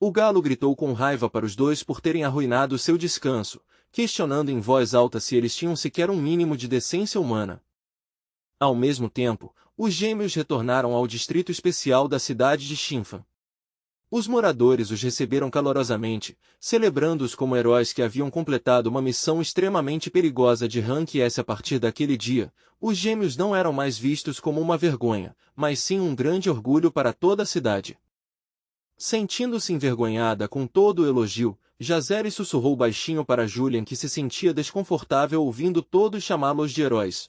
O galo gritou com raiva para os dois por terem arruinado seu descanso, questionando em voz alta se eles tinham sequer um mínimo de decência humana. Ao mesmo tempo, os gêmeos retornaram ao distrito especial da cidade de Xinfa. Os moradores os receberam calorosamente, celebrando-os como heróis que haviam completado uma missão extremamente perigosa de Rank S. A partir daquele dia, os gêmeos não eram mais vistos como uma vergonha, mas sim um grande orgulho para toda a cidade. Sentindo-se envergonhada com todo o elogio, Jazere sussurrou baixinho para Julian que se sentia desconfortável ouvindo todos chamá-los de heróis.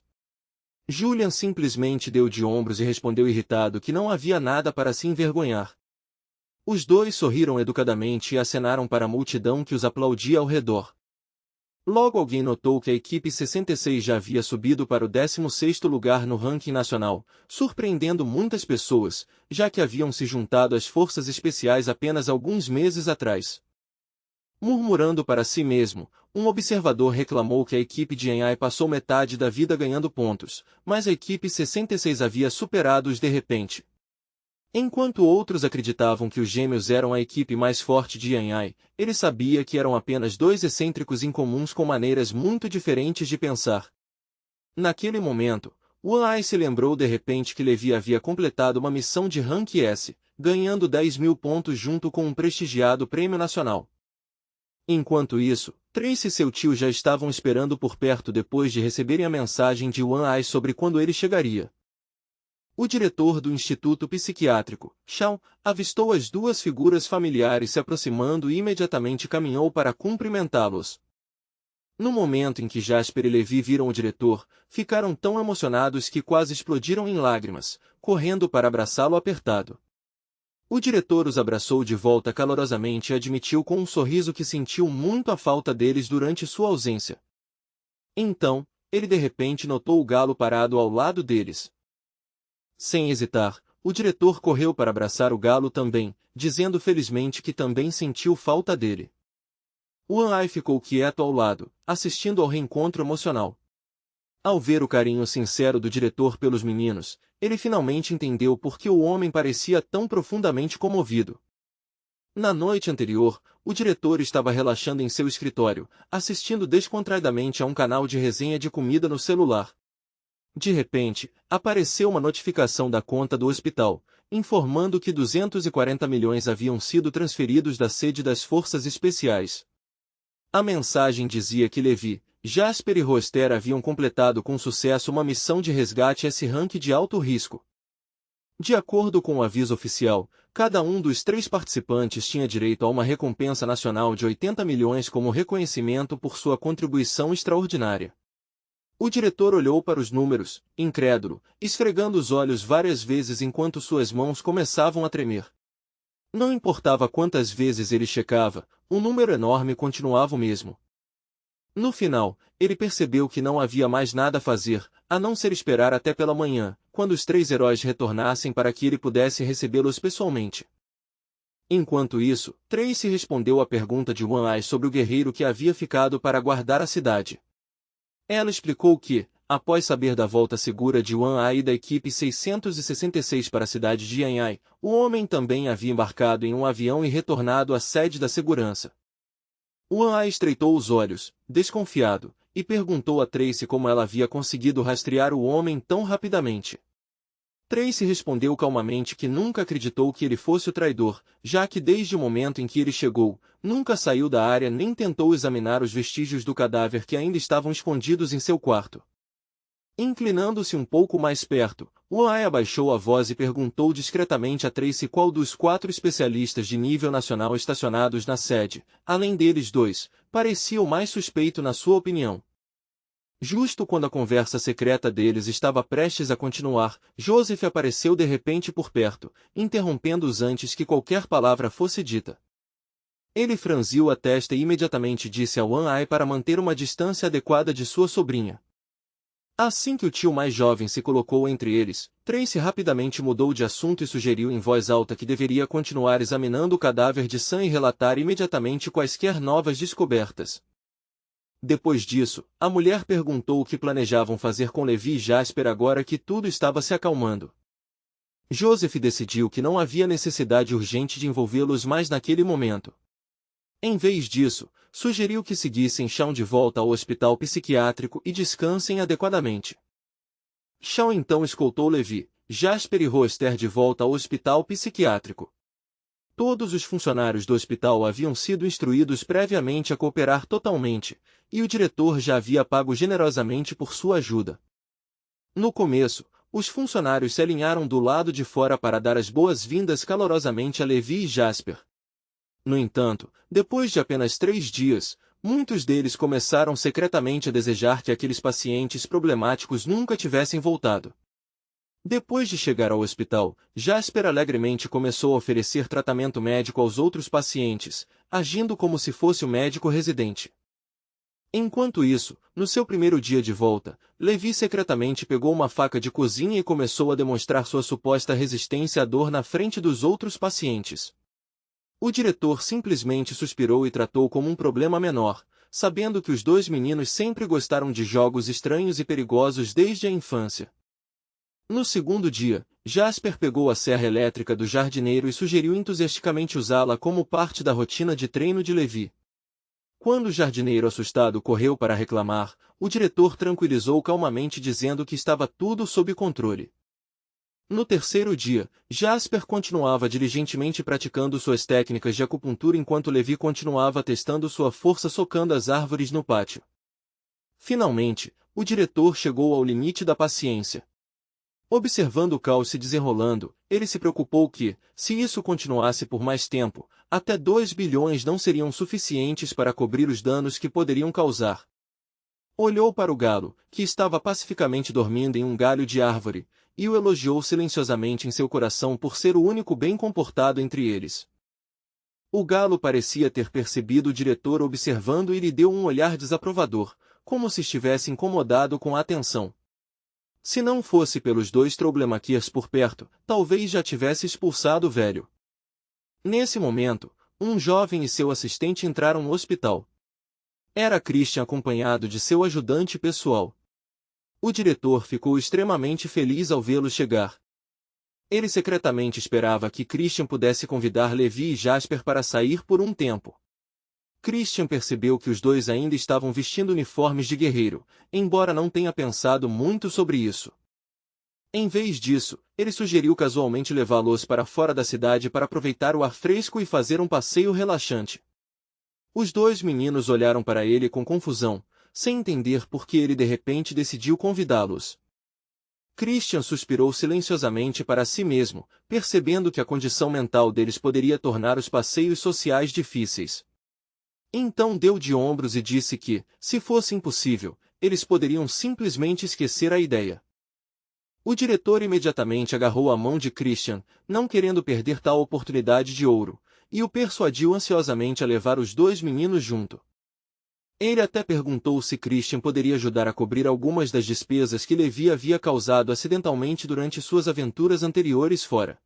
Julian simplesmente deu de ombros e respondeu irritado que não havia nada para se envergonhar. Os dois sorriram educadamente e acenaram para a multidão que os aplaudia ao redor. Logo alguém notou que a equipe 66 já havia subido para o 16º lugar no ranking nacional, surpreendendo muitas pessoas, já que haviam se juntado às forças especiais apenas alguns meses atrás. Murmurando para si mesmo, um observador reclamou que a equipe de Enhai passou metade da vida ganhando pontos, mas a equipe 66 havia superado-os de repente. Enquanto outros acreditavam que os gêmeos eram a equipe mais forte de Yanhai, ele sabia que eram apenas dois excêntricos incomuns com maneiras muito diferentes de pensar. Naquele momento, Wanai se lembrou de repente que Levi havia completado uma missão de Rank S, ganhando 10.000 pontos junto com um prestigiado prêmio nacional. Enquanto isso, Trace e seu tio já estavam esperando por perto depois de receberem a mensagem de Wanai sobre quando ele chegaria. O diretor do Instituto Psiquiátrico, Shawn, avistou as duas figuras familiares se aproximando e imediatamente caminhou para cumprimentá-los. No momento em que Jasper e Levi viram o diretor, ficaram tão emocionados que quase explodiram em lágrimas, correndo para abraçá-lo apertado. O diretor os abraçou de volta calorosamente e admitiu com um sorriso que sentiu muito a falta deles durante sua ausência. Então, ele de repente notou o galo parado ao lado deles. Sem hesitar, o diretor correu para abraçar o galo também, dizendo felizmente que também sentiu falta dele. Wanai ficou quieto ao lado, assistindo ao reencontro emocional. Ao ver o carinho sincero do diretor pelos meninos, ele finalmente entendeu por que o homem parecia tão profundamente comovido. Na noite anterior, o diretor estava relaxando em seu escritório, assistindo descontraidamente a um canal de resenha de comida no celular. De repente, apareceu uma notificação da conta do hospital, informando que 240 milhões haviam sido transferidos da sede das Forças Especiais. A mensagem dizia que Levi, Jasper e Roster haviam completado com sucesso uma missão de resgate S-Rank de alto risco. De acordo com o aviso oficial, cada um dos 3 participantes tinha direito a uma recompensa nacional de 80 milhões como reconhecimento por sua contribuição extraordinária. O diretor olhou para os números, incrédulo, esfregando os olhos várias vezes enquanto suas mãos começavam a tremer. Não importava quantas vezes ele checava, o número enorme continuava o mesmo. No final, ele percebeu que não havia mais nada a fazer, a não ser esperar até pela manhã, quando os 3 heróis retornassem para que ele pudesse recebê-los pessoalmente. Enquanto isso, Trace respondeu à pergunta de Wanai sobre o guerreiro que havia ficado para guardar a cidade. Ela explicou que, após saber da volta segura de Wanai e da equipe 666 para a cidade de Yanhai, o homem também havia embarcado em um avião e retornado à sede da segurança. Wanai estreitou os olhos, desconfiado, e perguntou a Trace como ela havia conseguido rastrear o homem tão rapidamente. Trace respondeu calmamente que nunca acreditou que ele fosse o traidor, já que desde o momento em que ele chegou, nunca saiu da área nem tentou examinar os vestígios do cadáver que ainda estavam escondidos em seu quarto. Inclinando-se um pouco mais perto, Wanai abaixou a voz e perguntou discretamente a Trace qual dos 4 especialistas de nível nacional estacionados na sede, além deles 2, parecia o mais suspeito na sua opinião. Justo quando a conversa secreta deles estava prestes a continuar, Joseph apareceu de repente por perto, interrompendo-os antes que qualquer palavra fosse dita. Ele franziu a testa e imediatamente disse a Wanai para manter uma distância adequada de sua sobrinha. Assim que o tio mais jovem se colocou entre eles, Trace rapidamente mudou de assunto e sugeriu em voz alta que deveria continuar examinando o cadáver de Sam e relatar imediatamente quaisquer novas descobertas. Depois disso, a mulher perguntou o que planejavam fazer com Levi e Jasper agora que tudo estava se acalmando. Joseph decidiu que não havia necessidade urgente de envolvê-los mais naquele momento. Em vez disso, sugeriu que seguissem Shaun de volta ao hospital psiquiátrico e descansem adequadamente. Shaun então escoltou Levi, Jasper e Roster de volta ao hospital psiquiátrico. Todos os funcionários do hospital haviam sido instruídos previamente a cooperar totalmente, e o diretor já havia pago generosamente por sua ajuda. No começo, os funcionários se alinharam do lado de fora para dar as boas-vindas calorosamente a Levi e Jasper. No entanto, depois de apenas 3 dias, muitos deles começaram secretamente a desejar que aqueles pacientes problemáticos nunca tivessem voltado. Depois de chegar ao hospital, Jasper alegremente começou a oferecer tratamento médico aos outros pacientes, agindo como se fosse o médico residente. Enquanto isso, no seu primeiro dia de volta, Levi secretamente pegou uma faca de cozinha e começou a demonstrar sua suposta resistência à dor na frente dos outros pacientes. O diretor simplesmente suspirou e tratou como um problema menor, sabendo que os 2 meninos sempre gostaram de jogos estranhos e perigosos desde a infância. No segundo dia, Jasper pegou a serra elétrica do jardineiro e sugeriu entusiasticamente usá-la como parte da rotina de treino de Levi. Quando o jardineiro assustado correu para reclamar, o diretor tranquilizou calmamente dizendo que estava tudo sob controle. No terceiro dia, Jasper continuava diligentemente praticando suas técnicas de acupuntura enquanto Levi continuava testando sua força socando as árvores no pátio. Finalmente, o diretor chegou ao limite da paciência. Observando o caos se desenrolando, ele se preocupou que, se isso continuasse por mais tempo, até 2 bilhões não seriam suficientes para cobrir os danos que poderiam causar. Olhou para o galo, que estava pacificamente dormindo em um galho de árvore, e o elogiou silenciosamente em seu coração por ser o único bem comportado entre eles. O galo parecia ter percebido o diretor observando e lhe deu um olhar desaprovador, como se estivesse incomodado com a atenção. Se não fosse pelos 2 troublemaqueers por perto, talvez já tivesse expulsado o velho. Nesse momento, um jovem e seu assistente entraram no hospital. Era Christian acompanhado de seu ajudante pessoal. O diretor ficou extremamente feliz ao vê-los chegar. Ele secretamente esperava que Christian pudesse convidar Levi e Jasper para sair por um tempo. Christian percebeu que os 2 ainda estavam vestindo uniformes de guerreiro, embora não tenha pensado muito sobre isso. Em vez disso, ele sugeriu casualmente levá-los para fora da cidade para aproveitar o ar fresco e fazer um passeio relaxante. Os 2 meninos olharam para ele com confusão, sem entender por que ele de repente decidiu convidá-los. Christian suspirou silenciosamente para si mesmo, percebendo que a condição mental deles poderia tornar os passeios sociais difíceis. Então deu de ombros e disse que, se fosse impossível, eles poderiam simplesmente esquecer a ideia. O diretor imediatamente agarrou a mão de Christian, não querendo perder tal oportunidade de ouro, e o persuadiu ansiosamente a levar os 2 meninos junto. Ele até perguntou se Christian poderia ajudar a cobrir algumas das despesas que Levi havia causado acidentalmente durante suas aventuras anteriores fora.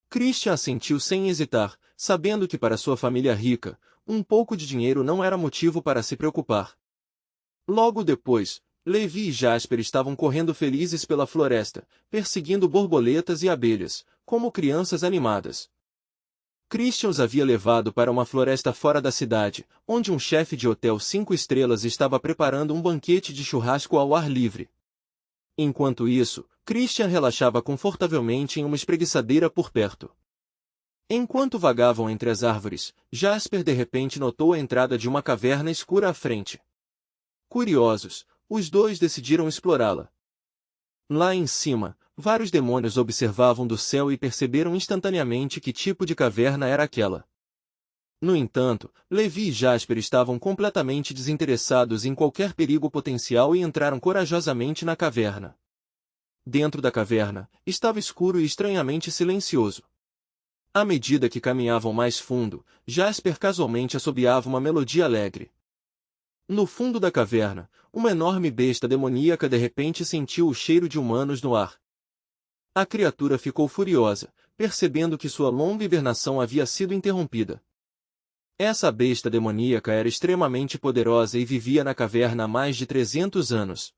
Christian assentiu sem hesitar, sabendo que para sua família rica, um pouco de dinheiro não era motivo para se preocupar. Logo depois, Levi e Jasper estavam correndo felizes pela floresta, perseguindo borboletas e abelhas, como crianças animadas. Christian os havia levado para uma floresta fora da cidade, onde um chefe de hotel 5 estrelas estava preparando um banquete de churrasco ao ar livre. Enquanto isso, Christian relaxava confortavelmente em uma espreguiçadeira por perto. Enquanto vagavam entre as árvores, Jasper de repente notou a entrada de uma caverna escura à frente. Curiosos, os 2 decidiram explorá-la. Lá em cima, vários demônios observavam do céu e perceberam instantaneamente que tipo de caverna era aquela. No entanto, Levi e Jasper estavam completamente desinteressados em qualquer perigo potencial e entraram corajosamente na caverna. Dentro da caverna, estava escuro e estranhamente silencioso. À medida que caminhavam mais fundo, Jasper casualmente assobiava uma melodia alegre. No fundo da caverna, uma enorme besta demoníaca de repente sentiu o cheiro de humanos no ar. A criatura ficou furiosa, percebendo que sua longa hibernação havia sido interrompida. Essa besta demoníaca era extremamente poderosa e vivia na caverna há mais de 300 anos.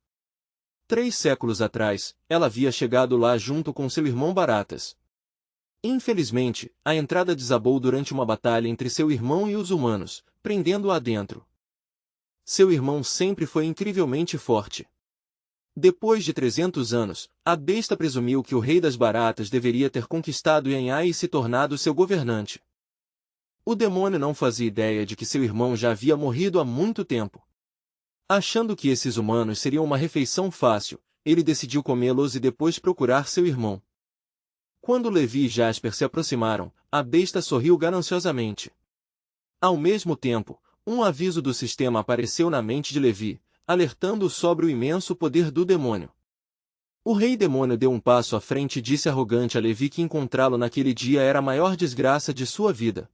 3 séculos atrás, ela havia chegado lá junto com seu irmão Baratas. Infelizmente, a entrada desabou durante uma batalha entre seu irmão e os humanos, prendendo-a dentro. Seu irmão sempre foi incrivelmente forte. Depois de 300 anos, a besta presumiu que o rei das baratas deveria ter conquistado Yanhai e se tornado seu governante. O demônio não fazia ideia de que seu irmão já havia morrido há muito tempo. Achando que esses humanos seriam uma refeição fácil, ele decidiu comê-los e depois procurar seu irmão. Quando Levi e Jasper se aproximaram, a besta sorriu gananciosamente. Ao mesmo tempo, um aviso do sistema apareceu na mente de Levi, alertando-o sobre o imenso poder do demônio. O rei demônio deu um passo à frente e disse arrogante a Levi que encontrá-lo naquele dia era a maior desgraça de sua vida.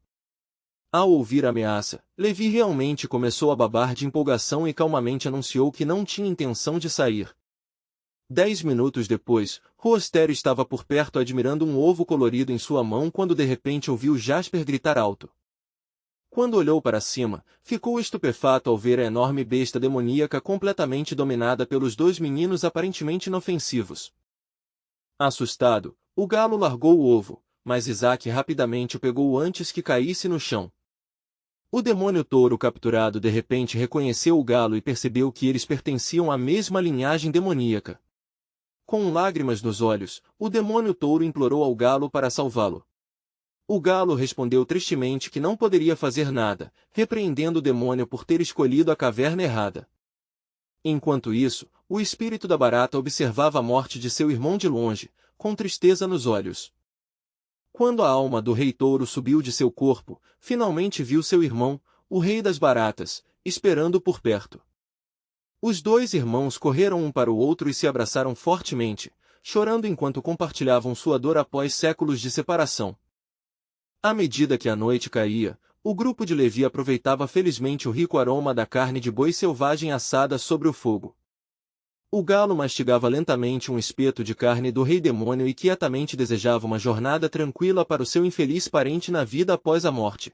Ao ouvir a ameaça, Levi realmente começou a babar de empolgação e calmamente anunciou que não tinha intenção de sair. 10 minutos depois, Rooster estava por perto admirando um ovo colorido em sua mão quando de repente ouviu Jasper gritar alto. Quando olhou para cima, ficou estupefato ao ver a enorme besta demoníaca completamente dominada pelos 2 meninos aparentemente inofensivos. Assustado, o galo largou o ovo, mas Isaac rapidamente o pegou antes que caísse no chão. O demônio touro capturado de repente reconheceu o galo e percebeu que eles pertenciam à mesma linhagem demoníaca. Com lágrimas nos olhos, o demônio touro implorou ao galo para salvá-lo. O galo respondeu tristemente que não poderia fazer nada, repreendendo o demônio por ter escolhido a caverna errada. Enquanto isso, o espírito da barata observava a morte de seu irmão de longe, com tristeza nos olhos. Quando a alma do rei touro subiu de seu corpo, finalmente viu seu irmão, o rei das baratas, esperando por perto. Os 2 irmãos correram um para o outro e se abraçaram fortemente, chorando enquanto compartilhavam sua dor após séculos de separação. À medida que a noite caía, o grupo de Levi aproveitava felizmente o rico aroma da carne de boi selvagem assada sobre o fogo. O galo mastigava lentamente um espeto de carne do rei demônio e quietamente desejava uma jornada tranquila para o seu infeliz parente na vida após a morte.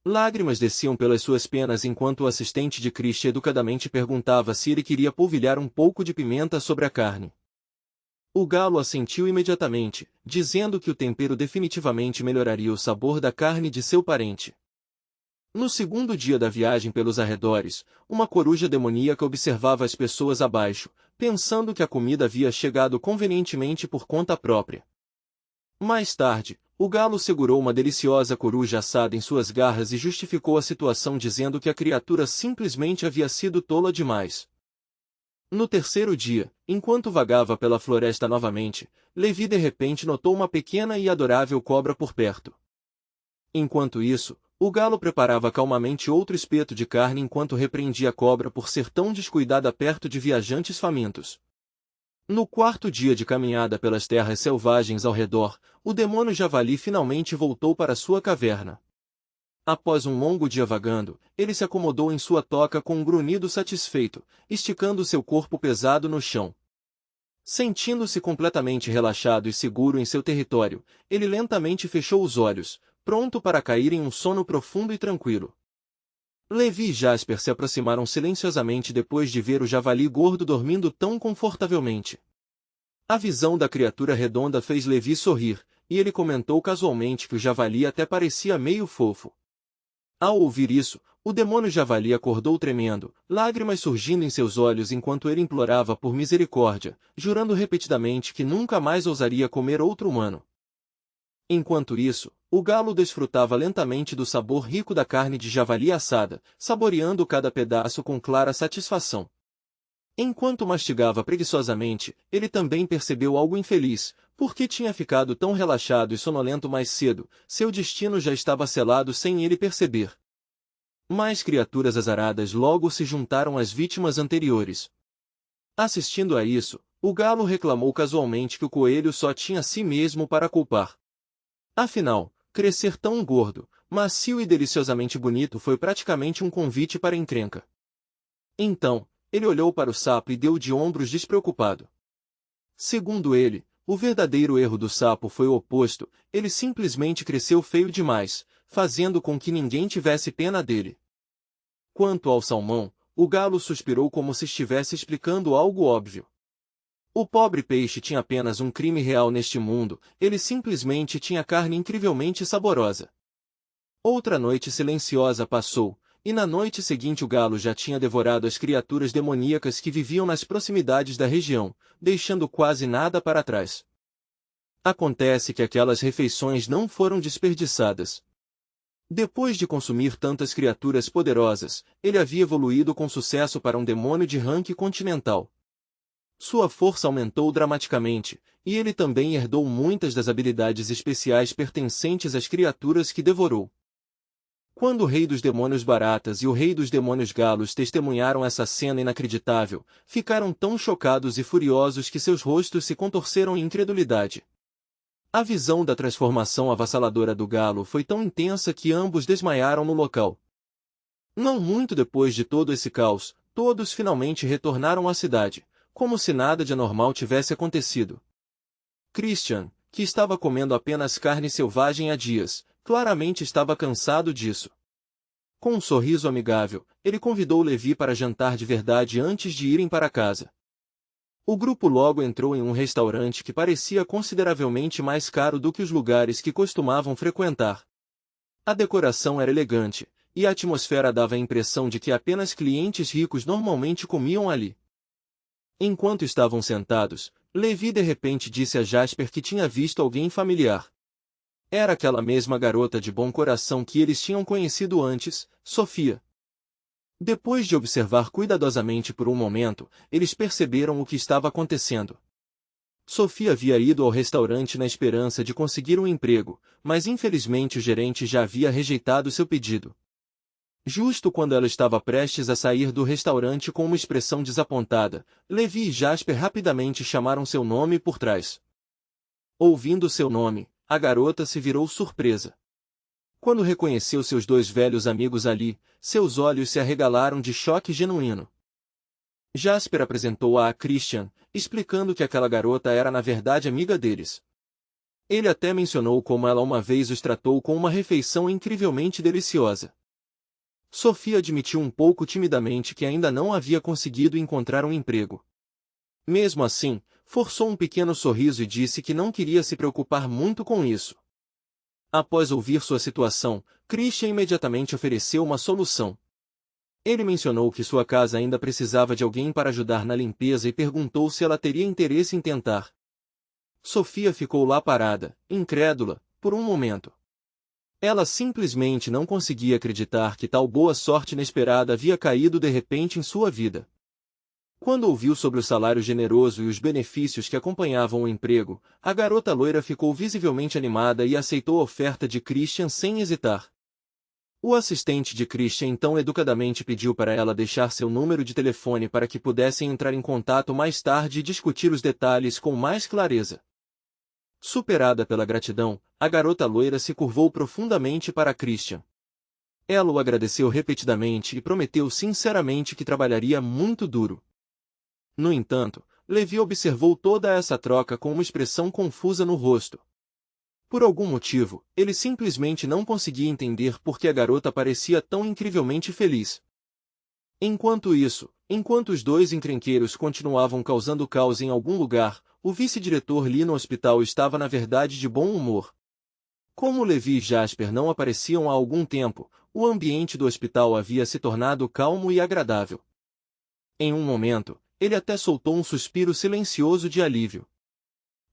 Lágrimas desciam pelas suas penas enquanto o assistente de Christie educadamente perguntava se ele queria polvilhar um pouco de pimenta sobre a carne. O galo assentiu imediatamente, dizendo que o tempero definitivamente melhoraria o sabor da carne de seu parente. No segundo dia da viagem pelos arredores, uma coruja demoníaca observava as pessoas abaixo, pensando que a comida havia chegado convenientemente por conta própria. Mais tarde, o galo segurou uma deliciosa coruja assada em suas garras e justificou a situação dizendo que a criatura simplesmente havia sido tola demais. No terceiro dia, enquanto vagava pela floresta novamente, Levi de repente notou uma pequena e adorável cobra por perto. Enquanto isso, o galo preparava calmamente outro espeto de carne enquanto repreendia a cobra por ser tão descuidada perto de viajantes famintos. No quarto dia de caminhada pelas terras selvagens ao redor, o demônio javali finalmente voltou para sua caverna. Após um longo dia vagando, ele se acomodou em sua toca com um grunhido satisfeito, esticando seu corpo pesado no chão. Sentindo-se completamente relaxado e seguro em seu território, ele lentamente fechou os olhos, pronto para cair em um sono profundo e tranquilo. Levi e Jasper se aproximaram silenciosamente depois de ver o javali gordo dormindo tão confortavelmente. A visão da criatura redonda fez Levi sorrir, e ele comentou casualmente que o javali até parecia meio fofo. Ao ouvir isso, o demônio javali acordou tremendo, lágrimas surgindo em seus olhos enquanto ele implorava por misericórdia, jurando repetidamente que nunca mais ousaria comer outro humano. Enquanto isso, o galo desfrutava lentamente do sabor rico da carne de javali assada, saboreando cada pedaço com clara satisfação. Enquanto mastigava preguiçosamente, ele também percebeu algo infeliz, porque tinha ficado tão relaxado e sonolento mais cedo, seu destino já estava selado sem ele perceber. Mais criaturas azaradas logo se juntaram às vítimas anteriores. Assistindo a isso, o galo reclamou casualmente que o coelho só tinha a si mesmo para culpar. Afinal, crescer tão gordo, macio e deliciosamente bonito foi praticamente um convite para a encrenca. Então, ele olhou para o sapo e deu de ombros despreocupado. Segundo ele, o verdadeiro erro do sapo foi o oposto, ele simplesmente cresceu feio demais, fazendo com que ninguém tivesse pena dele. Quanto ao salmão, o galo suspirou como se estivesse explicando algo óbvio. O pobre peixe tinha apenas um crime real neste mundo, ele simplesmente tinha carne incrivelmente saborosa. Outra noite silenciosa passou, e na noite seguinte o galo já tinha devorado as criaturas demoníacas que viviam nas proximidades da região, deixando quase nada para trás. Acontece que aquelas refeições não foram desperdiçadas. Depois de consumir tantas criaturas poderosas, ele havia evoluído com sucesso para um demônio de ranking continental. Sua força aumentou dramaticamente, e ele também herdou muitas das habilidades especiais pertencentes às criaturas que devorou. Quando o rei dos demônios baratas e o rei dos demônios galos testemunharam essa cena inacreditável, ficaram tão chocados e furiosos que seus rostos se contorceram em incredulidade. A visão da transformação avassaladora do galo foi tão intensa que ambos desmaiaram no local. Não muito depois de todo esse caos, todos finalmente retornaram à cidade, como se nada de anormal tivesse acontecido. Christian, que estava comendo apenas carne selvagem há dias, claramente estava cansado disso. Com um sorriso amigável, ele convidou Levi para jantar de verdade antes de irem para casa. O grupo logo entrou em um restaurante que parecia consideravelmente mais caro do que os lugares que costumavam frequentar. A decoração era elegante, e a atmosfera dava a impressão de que apenas clientes ricos normalmente comiam ali. Enquanto estavam sentados, Levi de repente disse a Jasper que tinha visto alguém familiar. Era aquela mesma garota de bom coração que eles tinham conhecido antes, Sofia. Depois de observar cuidadosamente por um momento, eles perceberam o que estava acontecendo. Sofia havia ido ao restaurante na esperança de conseguir um emprego, mas infelizmente o gerente já havia rejeitado seu pedido. Justo quando ela estava prestes a sair do restaurante com uma expressão desapontada, Levi e Jasper rapidamente chamaram seu nome por trás. Ouvindo seu nome, a garota se virou surpresa. Quando reconheceu seus dois velhos amigos ali, seus olhos se arregalaram de choque genuíno. Jasper apresentou-a a Christian, explicando que aquela garota era na verdade amiga deles. Ele até mencionou como ela uma vez os tratou com uma refeição incrivelmente deliciosa. Sofia admitiu um pouco timidamente que ainda não havia conseguido encontrar um emprego. Mesmo assim, forçou um pequeno sorriso e disse que não queria se preocupar muito com isso. Após ouvir sua situação, Christian imediatamente ofereceu uma solução. Ele mencionou que sua casa ainda precisava de alguém para ajudar na limpeza e perguntou se ela teria interesse em tentar. Sofia ficou lá parada, incrédula, por um momento. Ela simplesmente não conseguia acreditar que tal boa sorte inesperada havia caído de repente em sua vida. Quando ouviu sobre o salário generoso e os benefícios que acompanhavam o emprego, a garota loira ficou visivelmente animada e aceitou a oferta de Christian sem hesitar. O assistente de Christian então educadamente pediu para ela deixar seu número de telefone para que pudessem entrar em contato mais tarde e discutir os detalhes com mais clareza. Superada pela gratidão, a garota loira se curvou profundamente para Christian. Ela o agradeceu repetidamente e prometeu sinceramente que trabalharia muito duro. No entanto, Levi observou toda essa troca com uma expressão confusa no rosto. Por algum motivo, ele simplesmente não conseguia entender por que a garota parecia tão incrivelmente feliz. Enquanto os dois encrenqueiros continuavam causando caos em algum lugar, o vice-diretor Lee no hospital estava na verdade de bom humor. Como Levi e Jasper não apareciam há algum tempo, o ambiente do hospital havia se tornado calmo e agradável. Em um momento, ele até soltou um suspiro silencioso de alívio.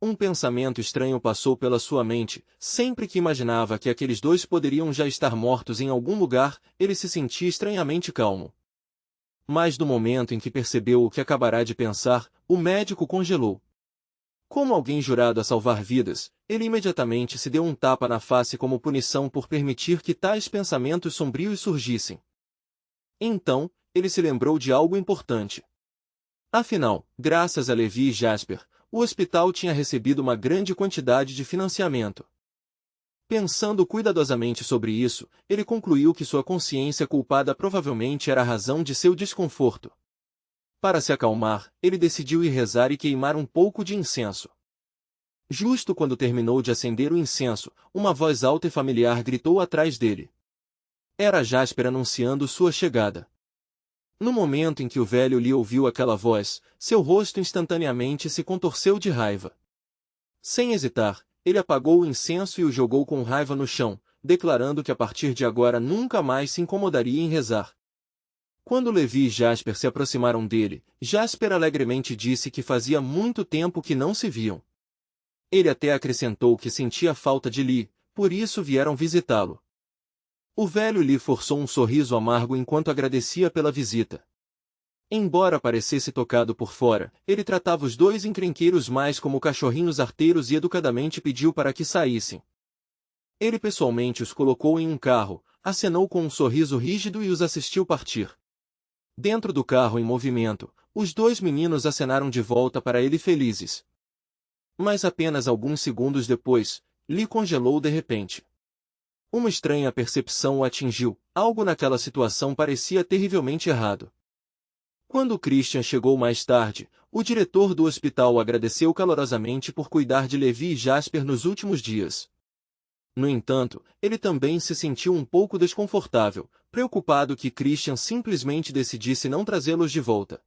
Um pensamento estranho passou pela sua mente, sempre que imaginava que aqueles dois poderiam já estar mortos em algum lugar, ele se sentia estranhamente calmo. Mas no momento em que percebeu o que acabará de pensar, o médico congelou. Como alguém jurado a salvar vidas, ele imediatamente se deu um tapa na face como punição por permitir que tais pensamentos sombrios surgissem. Então, ele se lembrou de algo importante. Afinal, graças a Levi e Jasper, o hospital tinha recebido uma grande quantidade de financiamento. Pensando cuidadosamente sobre isso, ele concluiu que sua consciência culpada provavelmente era a razão de seu desconforto. Para se acalmar, ele decidiu ir rezar e queimar um pouco de incenso. Justo quando terminou de acender o incenso, uma voz alta e familiar gritou atrás dele. Era Jasper anunciando sua chegada. No momento em que o velho Lee ouviu aquela voz, seu rosto instantaneamente se contorceu de raiva. Sem hesitar, ele apagou o incenso e o jogou com raiva no chão, declarando que a partir de agora nunca mais se incomodaria em rezar. Quando Levi e Jasper se aproximaram dele, Jasper alegremente disse que fazia muito tempo que não se viam. Ele até acrescentou que sentia falta de Lee, por isso vieram visitá-lo. O velho Lee forçou um sorriso amargo enquanto agradecia pela visita. Embora parecesse tocado por fora, ele tratava os dois encrenqueiros mais como cachorrinhos arteiros e educadamente pediu para que saíssem. Ele pessoalmente os colocou em um carro, acenou com um sorriso rígido e os assistiu partir. Dentro do carro em movimento, os dois meninos acenaram de volta para ele felizes. Mas apenas alguns segundos depois, Lee congelou de repente. Uma estranha percepção o atingiu, algo naquela situação parecia terrivelmente errado. Quando Christian chegou mais tarde, o diretor do hospital agradeceu calorosamente por cuidar de Levi e Jasper nos últimos dias. No entanto, ele também se sentiu um pouco desconfortável, preocupado que Christian simplesmente decidisse não trazê-los de volta.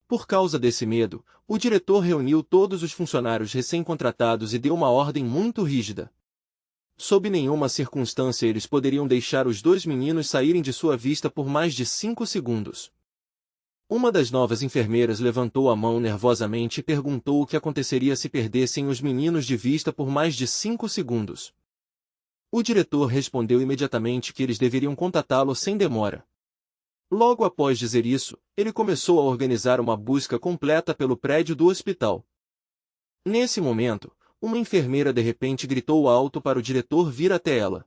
Por causa desse medo, o diretor reuniu todos os funcionários recém-contratados e deu uma ordem muito rígida. Sob nenhuma circunstância eles poderiam deixar os dois meninos saírem de sua vista por mais de 5 segundos. Uma das novas enfermeiras levantou a mão nervosamente e perguntou o que aconteceria se perdessem os meninos de vista por mais de 5 segundos. O diretor respondeu imediatamente que eles deveriam contatá-lo sem demora. Logo após dizer isso, ele começou a organizar uma busca completa pelo prédio do hospital. Nesse momento, uma enfermeira de repente gritou alto para o diretor vir até ela.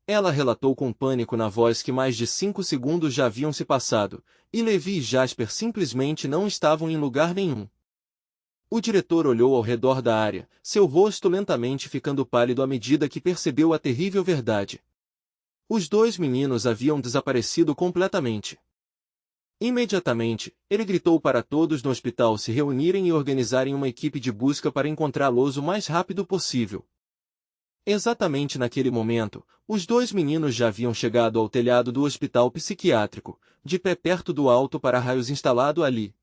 Ela relatou com pânico na voz que mais de 5 segundos já haviam se passado, e Levi e Jasper simplesmente não estavam em lugar nenhum. O diretor olhou ao redor da área, seu rosto lentamente ficando pálido à medida que percebeu a terrível verdade. Os dois meninos haviam desaparecido completamente. Imediatamente, ele gritou para todos no hospital se reunirem e organizarem uma equipe de busca para encontrá-los o mais rápido possível. Exatamente naquele momento, os dois meninos já haviam chegado ao telhado do hospital psiquiátrico, de pé perto do alto para-raios instalado ali.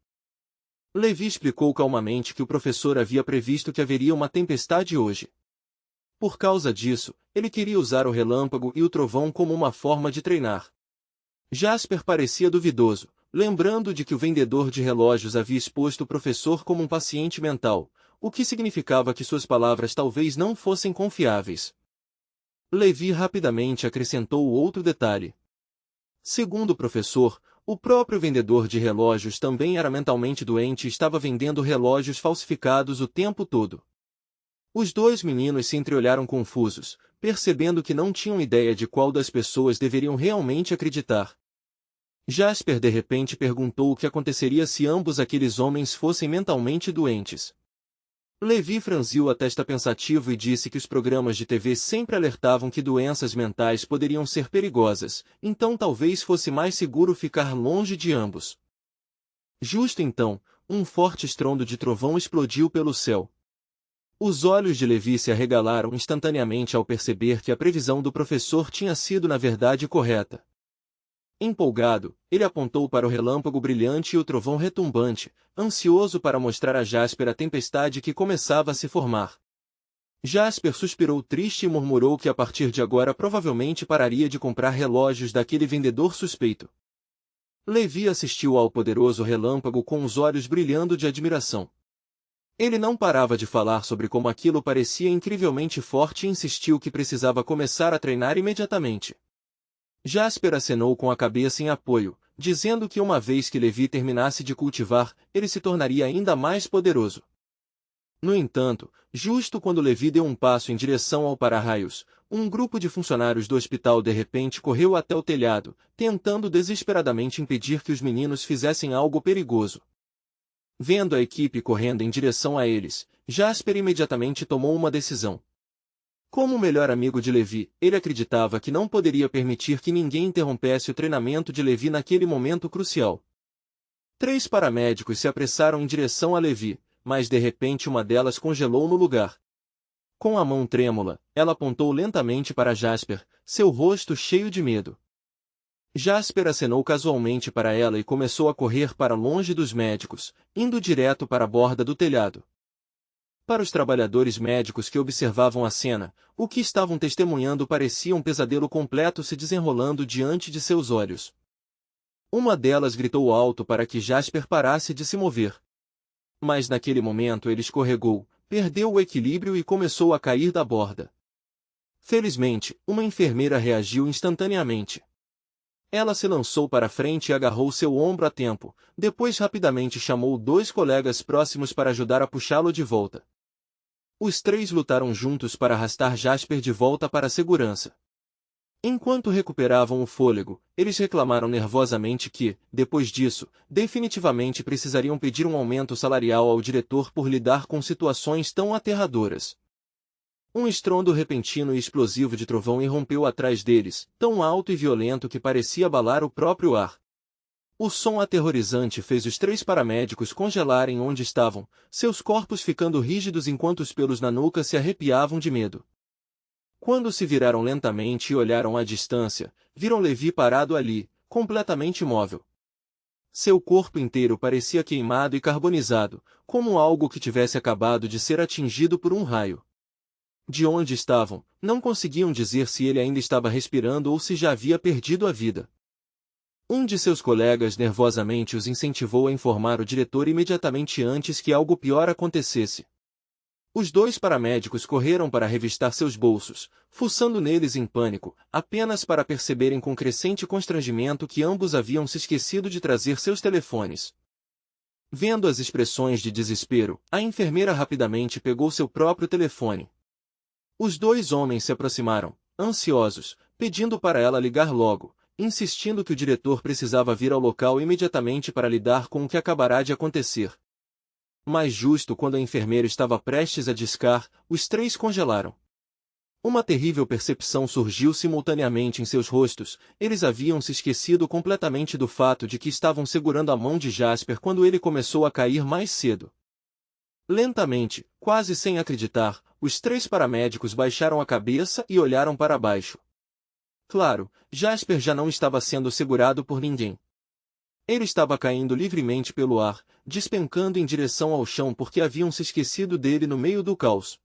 Levi explicou calmamente que o professor havia previsto que haveria uma tempestade hoje. Por causa disso, ele queria usar o relâmpago e o trovão como uma forma de treinar. Jasper parecia duvidoso, lembrando de que o vendedor de relógios havia exposto o professor como um paciente mental, o que significava que suas palavras talvez não fossem confiáveis. Levi rapidamente acrescentou outro detalhe. Segundo o professor, o próprio vendedor de relógios também era mentalmente doente e estava vendendo relógios falsificados o tempo todo. Os dois meninos se entreolharam confusos, percebendo que não tinham ideia de qual das pessoas deveriam realmente acreditar. Jasper de repente perguntou o que aconteceria se ambos aqueles homens fossem mentalmente doentes. Levi franziu a testa pensativo e disse que os programas de TV sempre alertavam que doenças mentais poderiam ser perigosas, então talvez fosse mais seguro ficar longe de ambos. Justo então, um forte estrondo de trovão explodiu pelo céu. Os olhos de Levi se arregalaram instantaneamente ao perceber que a previsão do professor tinha sido na verdade correta. Empolgado, ele apontou para o relâmpago brilhante e o trovão retumbante, ansioso para mostrar a Jasper a tempestade que começava a se formar. Jasper suspirou triste e murmurou que a partir de agora provavelmente pararia de comprar relógios daquele vendedor suspeito. Levi assistiu ao poderoso relâmpago com os olhos brilhando de admiração. Ele não parava de falar sobre como aquilo parecia incrivelmente forte e insistiu que precisava começar a treinar imediatamente. Jasper acenou com a cabeça em apoio, dizendo que uma vez que Levi terminasse de cultivar, ele se tornaria ainda mais poderoso. No entanto, justo quando Levi deu um passo em direção ao para-raios, um grupo de funcionários do hospital de repente correu até o telhado, tentando desesperadamente impedir que os meninos fizessem algo perigoso. Vendo a equipe correndo em direção a eles, Jasper imediatamente tomou uma decisão. Como o melhor amigo de Levi, ele acreditava que não poderia permitir que ninguém interrompesse o treinamento de Levi naquele momento crucial. 3 paramédicos se apressaram em direção a Levi, mas de repente uma delas congelou no lugar. Com a mão trêmula, ela apontou lentamente para Jasper, seu rosto cheio de medo. Jasper acenou casualmente para ela e começou a correr para longe dos médicos, indo direto para a borda do telhado. Para os trabalhadores médicos que observavam a cena, o que estavam testemunhando parecia um pesadelo completo se desenrolando diante de seus olhos. Uma delas gritou alto para que Jasper parasse de se mover. Mas naquele momento ele escorregou, perdeu o equilíbrio e começou a cair da borda. Felizmente, uma enfermeira reagiu instantaneamente. Ela se lançou para frente e agarrou seu ombro a tempo, depois rapidamente chamou 2 colegas próximos para ajudar a puxá-lo de volta. Os 3 lutaram juntos para arrastar Jasper de volta para a segurança. Enquanto recuperavam o fôlego, eles reclamaram nervosamente que, depois disso, definitivamente precisariam pedir um aumento salarial ao diretor por lidar com situações tão aterradoras. Um estrondo repentino e explosivo de trovão irrompeu atrás deles, tão alto e violento que parecia abalar o próprio ar. O som aterrorizante fez os 3 paramédicos congelarem onde estavam, seus corpos ficando rígidos enquanto os pelos na nuca se arrepiavam de medo. Quando se viraram lentamente e olharam à distância, viram Levi parado ali, completamente imóvel. Seu corpo inteiro parecia queimado e carbonizado, como algo que tivesse acabado de ser atingido por um raio. De onde estavam, não conseguiam dizer se ele ainda estava respirando ou se já havia perdido a vida. Um de seus colegas nervosamente os incentivou a informar o diretor imediatamente antes que algo pior acontecesse. Os 2 paramédicos correram para revistar seus bolsos, fuçando neles em pânico, apenas para perceberem com crescente constrangimento que ambos haviam se esquecido de trazer seus telefones. Vendo as expressões de desespero, a enfermeira rapidamente pegou seu próprio telefone. Os 2 homens se aproximaram, ansiosos, pedindo para ela ligar logo, insistindo que o diretor precisava vir ao local imediatamente para lidar com o que acabará de acontecer. Mas justo quando a enfermeira estava prestes a discar, os 3 congelaram. Uma terrível percepção surgiu simultaneamente em seus rostos, eles haviam se esquecido completamente do fato de que estavam segurando a mão de Jasper quando ele começou a cair mais cedo. Lentamente, quase sem acreditar, os 3 paramédicos baixaram a cabeça e olharam para baixo. Claro, Jasper já não estava sendo segurado por ninguém. Ele estava caindo livremente pelo ar, despencando em direção ao chão porque haviam se esquecido dele no meio do caos.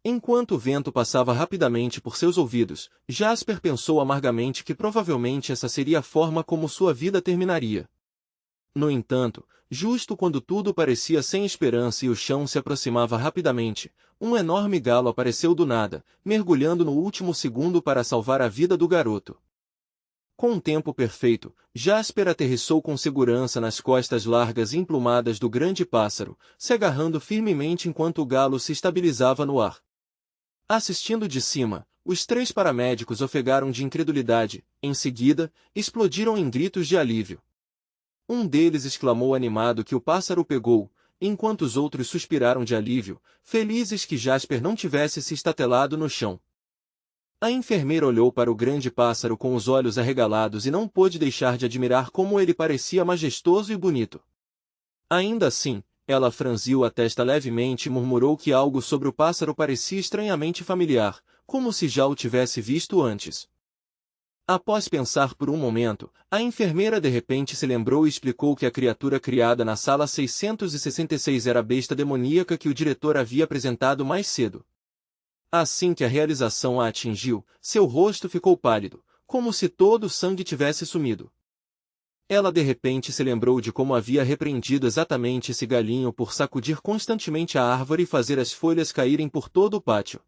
Enquanto o vento passava rapidamente por seus ouvidos, Jasper pensou amargamente que provavelmente essa seria a forma como sua vida terminaria. No entanto, justo quando tudo parecia sem esperança e o chão se aproximava rapidamente, um enorme galo apareceu do nada, mergulhando no último segundo para salvar a vida do garoto. Com um tempo perfeito, Jasper aterrissou com segurança nas costas largas e emplumadas do grande pássaro, se agarrando firmemente enquanto o galo se estabilizava no ar. Assistindo de cima, os 3 paramédicos ofegaram de incredulidade, em seguida, explodiram em gritos de alívio. Um deles exclamou animado que o pássaro pegou, enquanto os outros suspiraram de alívio, felizes que Jasper não tivesse se estatelado no chão. A enfermeira olhou para o grande pássaro com os olhos arregalados e não pôde deixar de admirar como ele parecia majestoso e bonito. Ainda assim, ela franziu a testa levemente e murmurou que algo sobre o pássaro parecia estranhamente familiar, como se já o tivesse visto antes. Após pensar por um momento, a enfermeira de repente se lembrou e explicou que a criatura criada na sala 666 era a besta demoníaca que o diretor havia apresentado mais cedo. Assim que a realização a atingiu, seu rosto ficou pálido, como se todo o sangue tivesse sumido. Ela de repente se lembrou de como havia repreendido exatamente esse galinho por sacudir constantemente a árvore e fazer as folhas caírem por todo o pátio.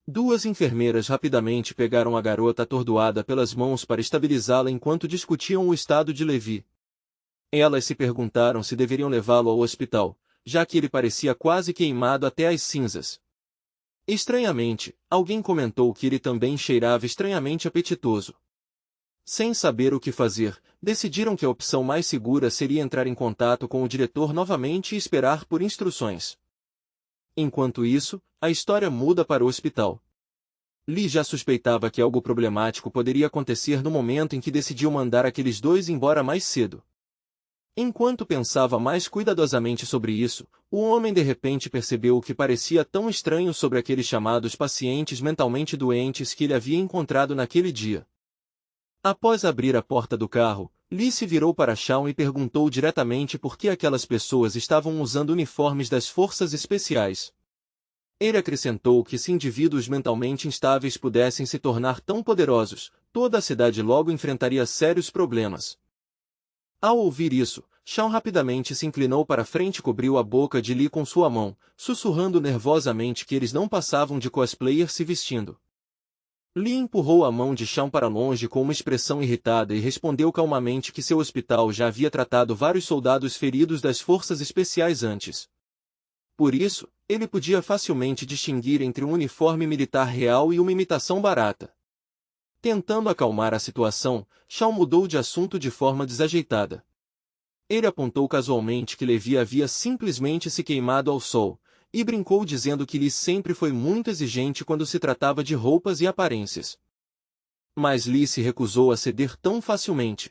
2 enfermeiras rapidamente pegaram a garota atordoada pelas mãos para estabilizá-la enquanto discutiam o estado de Levi. Elas se perguntaram se deveriam levá-lo ao hospital, já que ele parecia quase queimado até as cinzas. Estranhamente, alguém comentou que ele também cheirava estranhamente apetitoso. Sem saber o que fazer, decidiram que a opção mais segura seria entrar em contato com o diretor novamente e esperar por instruções. Enquanto isso, a história muda para o hospital. Lee já suspeitava que algo problemático poderia acontecer no momento em que decidiu mandar aqueles 2 embora mais cedo. Enquanto pensava mais cuidadosamente sobre isso, o homem de repente percebeu o que parecia tão estranho sobre aqueles chamados pacientes mentalmente doentes que ele havia encontrado naquele dia. Após abrir a porta do carro, Lee se virou para Shawn e perguntou diretamente por que aquelas pessoas estavam usando uniformes das forças especiais. Ele acrescentou que se indivíduos mentalmente instáveis pudessem se tornar tão poderosos, toda a cidade logo enfrentaria sérios problemas. Ao ouvir isso, Shawn rapidamente se inclinou para frente e cobriu a boca de Lee com sua mão, sussurrando nervosamente que eles não passavam de cosplayers se vestindo. Lee empurrou a mão de Shawn para longe com uma expressão irritada e respondeu calmamente que seu hospital já havia tratado vários soldados feridos das forças especiais antes. Por isso, ele podia facilmente distinguir entre um uniforme militar real e uma imitação barata. Tentando acalmar a situação, Shawn mudou de assunto de forma desajeitada. Ele apontou casualmente que Levi havia simplesmente se queimado ao sol, e brincou dizendo que Lee sempre foi muito exigente quando se tratava de roupas e aparências. Mas Lee se recusou a ceder tão facilmente.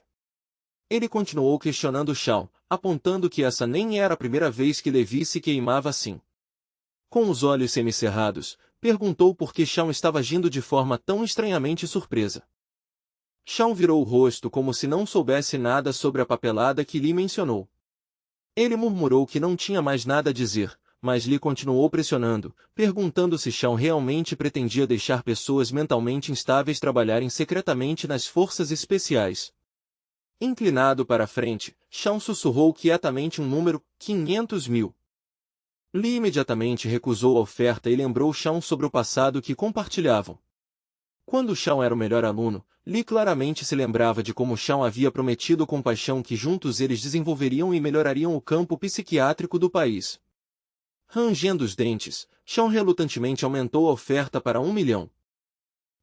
Ele continuou questionando Shawn, apontando que essa nem era a primeira vez que Levi se queimava assim. Com os olhos semicerrados, perguntou por que Shawn estava agindo de forma tão estranhamente surpresa. Shawn virou o rosto como se não soubesse nada sobre a papelada que Lee mencionou. Ele murmurou que não tinha mais nada a dizer, mas Lee continuou pressionando, perguntando se Shawn realmente pretendia deixar pessoas mentalmente instáveis trabalharem secretamente nas forças especiais. Inclinado para a frente, Shawn sussurrou quietamente um número, 500 mil. Lee imediatamente recusou a oferta e lembrou Shawn sobre o passado que compartilhavam. Quando Shawn era o melhor aluno, Lee claramente se lembrava de como Shawn havia prometido com paixão que juntos eles desenvolveriam e melhorariam o campo psiquiátrico do país. Rangendo os dentes, Shawn relutantemente aumentou a oferta para 1 milhão.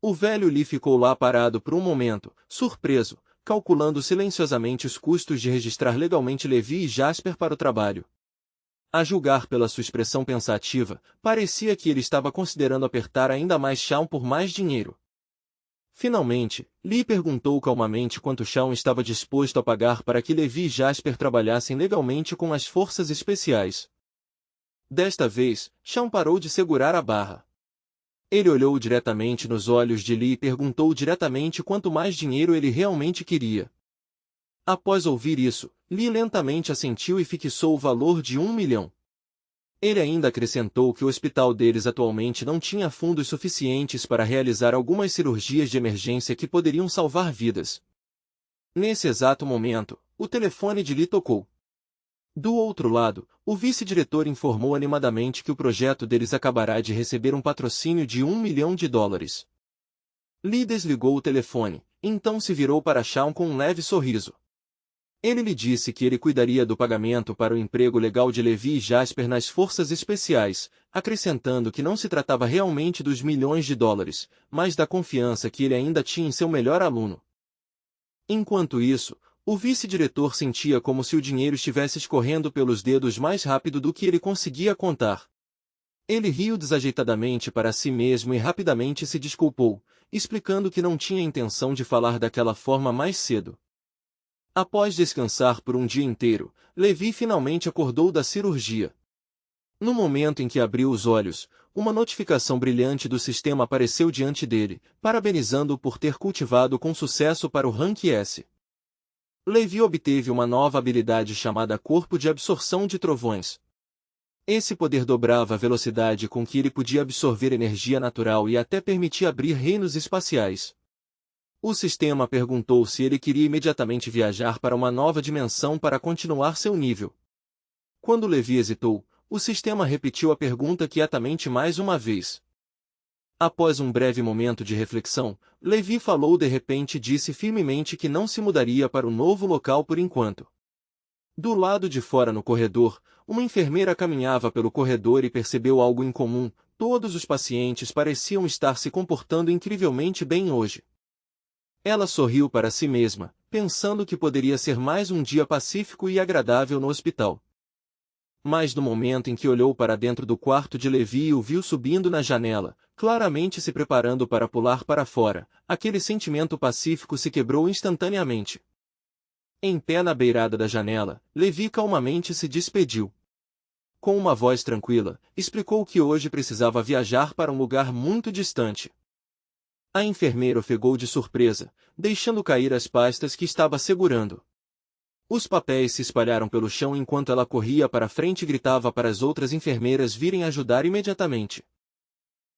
O velho Lee ficou lá parado por um momento, surpreso, calculando silenciosamente os custos de registrar legalmente Levi e Jasper para o trabalho. A julgar pela sua expressão pensativa, parecia que ele estava considerando apertar ainda mais Shawn por mais dinheiro. Finalmente, Lee perguntou calmamente quanto Shawn estava disposto a pagar para que Levi e Jasper trabalhassem legalmente com as forças especiais. Desta vez, Shawn parou de segurar a barra. Ele olhou diretamente nos olhos de Lee e perguntou diretamente quanto mais dinheiro ele realmente queria. Após ouvir isso, Lee lentamente assentiu e fixou o valor de 1 milhão. Ele ainda acrescentou que o hospital deles atualmente não tinha fundos suficientes para realizar algumas cirurgias de emergência que poderiam salvar vidas. Nesse exato momento, o telefone de Lee tocou. Do outro lado, o vice-diretor informou animadamente que o projeto deles acabará de receber um patrocínio de 1 milhão de dólares. Lee desligou o telefone, então se virou para Shawn com um leve sorriso. Ele lhe disse que ele cuidaria do pagamento para o emprego legal de Levi e Jasper nas forças especiais, acrescentando que não se tratava realmente dos milhões de dólares, mas da confiança que ele ainda tinha em seu melhor aluno. Enquanto isso, o vice-diretor sentia como se o dinheiro estivesse escorrendo pelos dedos mais rápido do que ele conseguia contar. Ele riu desajeitadamente para si mesmo e rapidamente se desculpou, explicando que não tinha intenção de falar daquela forma mais cedo. Após descansar por um dia inteiro, Levi finalmente acordou da cirurgia. No momento em que abriu os olhos, uma notificação brilhante do sistema apareceu diante dele, parabenizando-o por ter cultivado com sucesso para o Rank S. Levi obteve uma nova habilidade chamada Corpo de Absorção de Trovões. Esse poder dobrava a velocidade com que ele podia absorver energia natural e até permitia abrir reinos espaciais. O sistema perguntou se ele queria imediatamente viajar para uma nova dimensão para continuar seu nível. Quando Levi hesitou, o sistema repetiu a pergunta quietamente mais uma vez. Após um breve momento de reflexão, Levi falou de repente e disse firmemente que não se mudaria para o novo local por enquanto. Do lado de fora no corredor, uma enfermeira caminhava pelo corredor e percebeu algo incomum: todos os pacientes pareciam estar se comportando incrivelmente bem hoje. Ela sorriu para si mesma, pensando que poderia ser mais um dia pacífico e agradável no hospital. Mas no momento em que olhou para dentro do quarto de Levi e o viu subindo na janela, claramente se preparando para pular para fora, aquele sentimento pacífico se quebrou instantaneamente. Em pé na beirada da janela, Levi calmamente se despediu. Com uma voz tranquila, explicou que hoje precisava viajar para um lugar muito distante. A enfermeira ofegou de surpresa, deixando cair as pastas que estava segurando. Os papéis se espalharam pelo chão enquanto ela corria para frente e gritava para as outras enfermeiras virem ajudar imediatamente.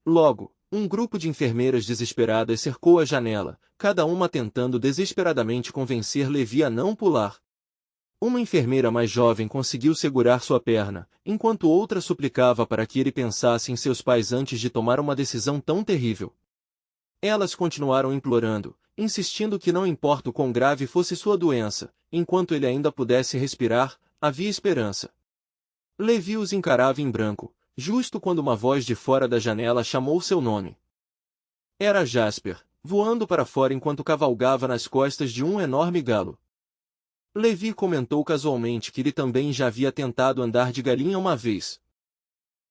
Logo, um grupo de enfermeiras desesperadas cercou a janela, cada uma tentando desesperadamente convencer Levi a não pular. Uma enfermeira mais jovem conseguiu segurar sua perna, enquanto outra suplicava para que ele pensasse em seus pais antes de tomar uma decisão tão terrível. Elas continuaram implorando, insistindo que não importa o quão grave fosse sua doença, enquanto ele ainda pudesse respirar, havia esperança. Levi os encarava em branco, justo quando uma voz de fora da janela chamou seu nome. Era Jasper, voando para fora enquanto cavalgava nas costas de um enorme galo. Levi comentou casualmente que ele também já havia tentado andar de galinha uma vez.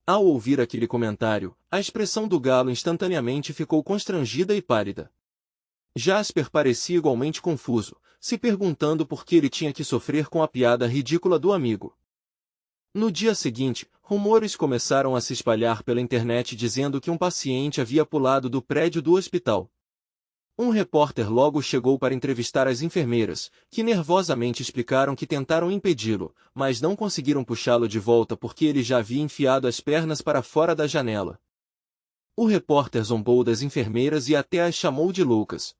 Ao ouvir aquele comentário, a expressão do galo instantaneamente ficou constrangida e pálida. Jasper parecia igualmente confuso, se perguntando por que ele tinha que sofrer com a piada ridícula do amigo. No dia seguinte, rumores começaram a se espalhar pela internet dizendo que um paciente havia pulado do prédio do hospital. Um repórter logo chegou para entrevistar as enfermeiras, que nervosamente explicaram que tentaram impedi-lo, mas não conseguiram puxá-lo de volta porque ele já havia enfiado as pernas para fora da janela. O repórter zombou das enfermeiras e até as chamou de loucas.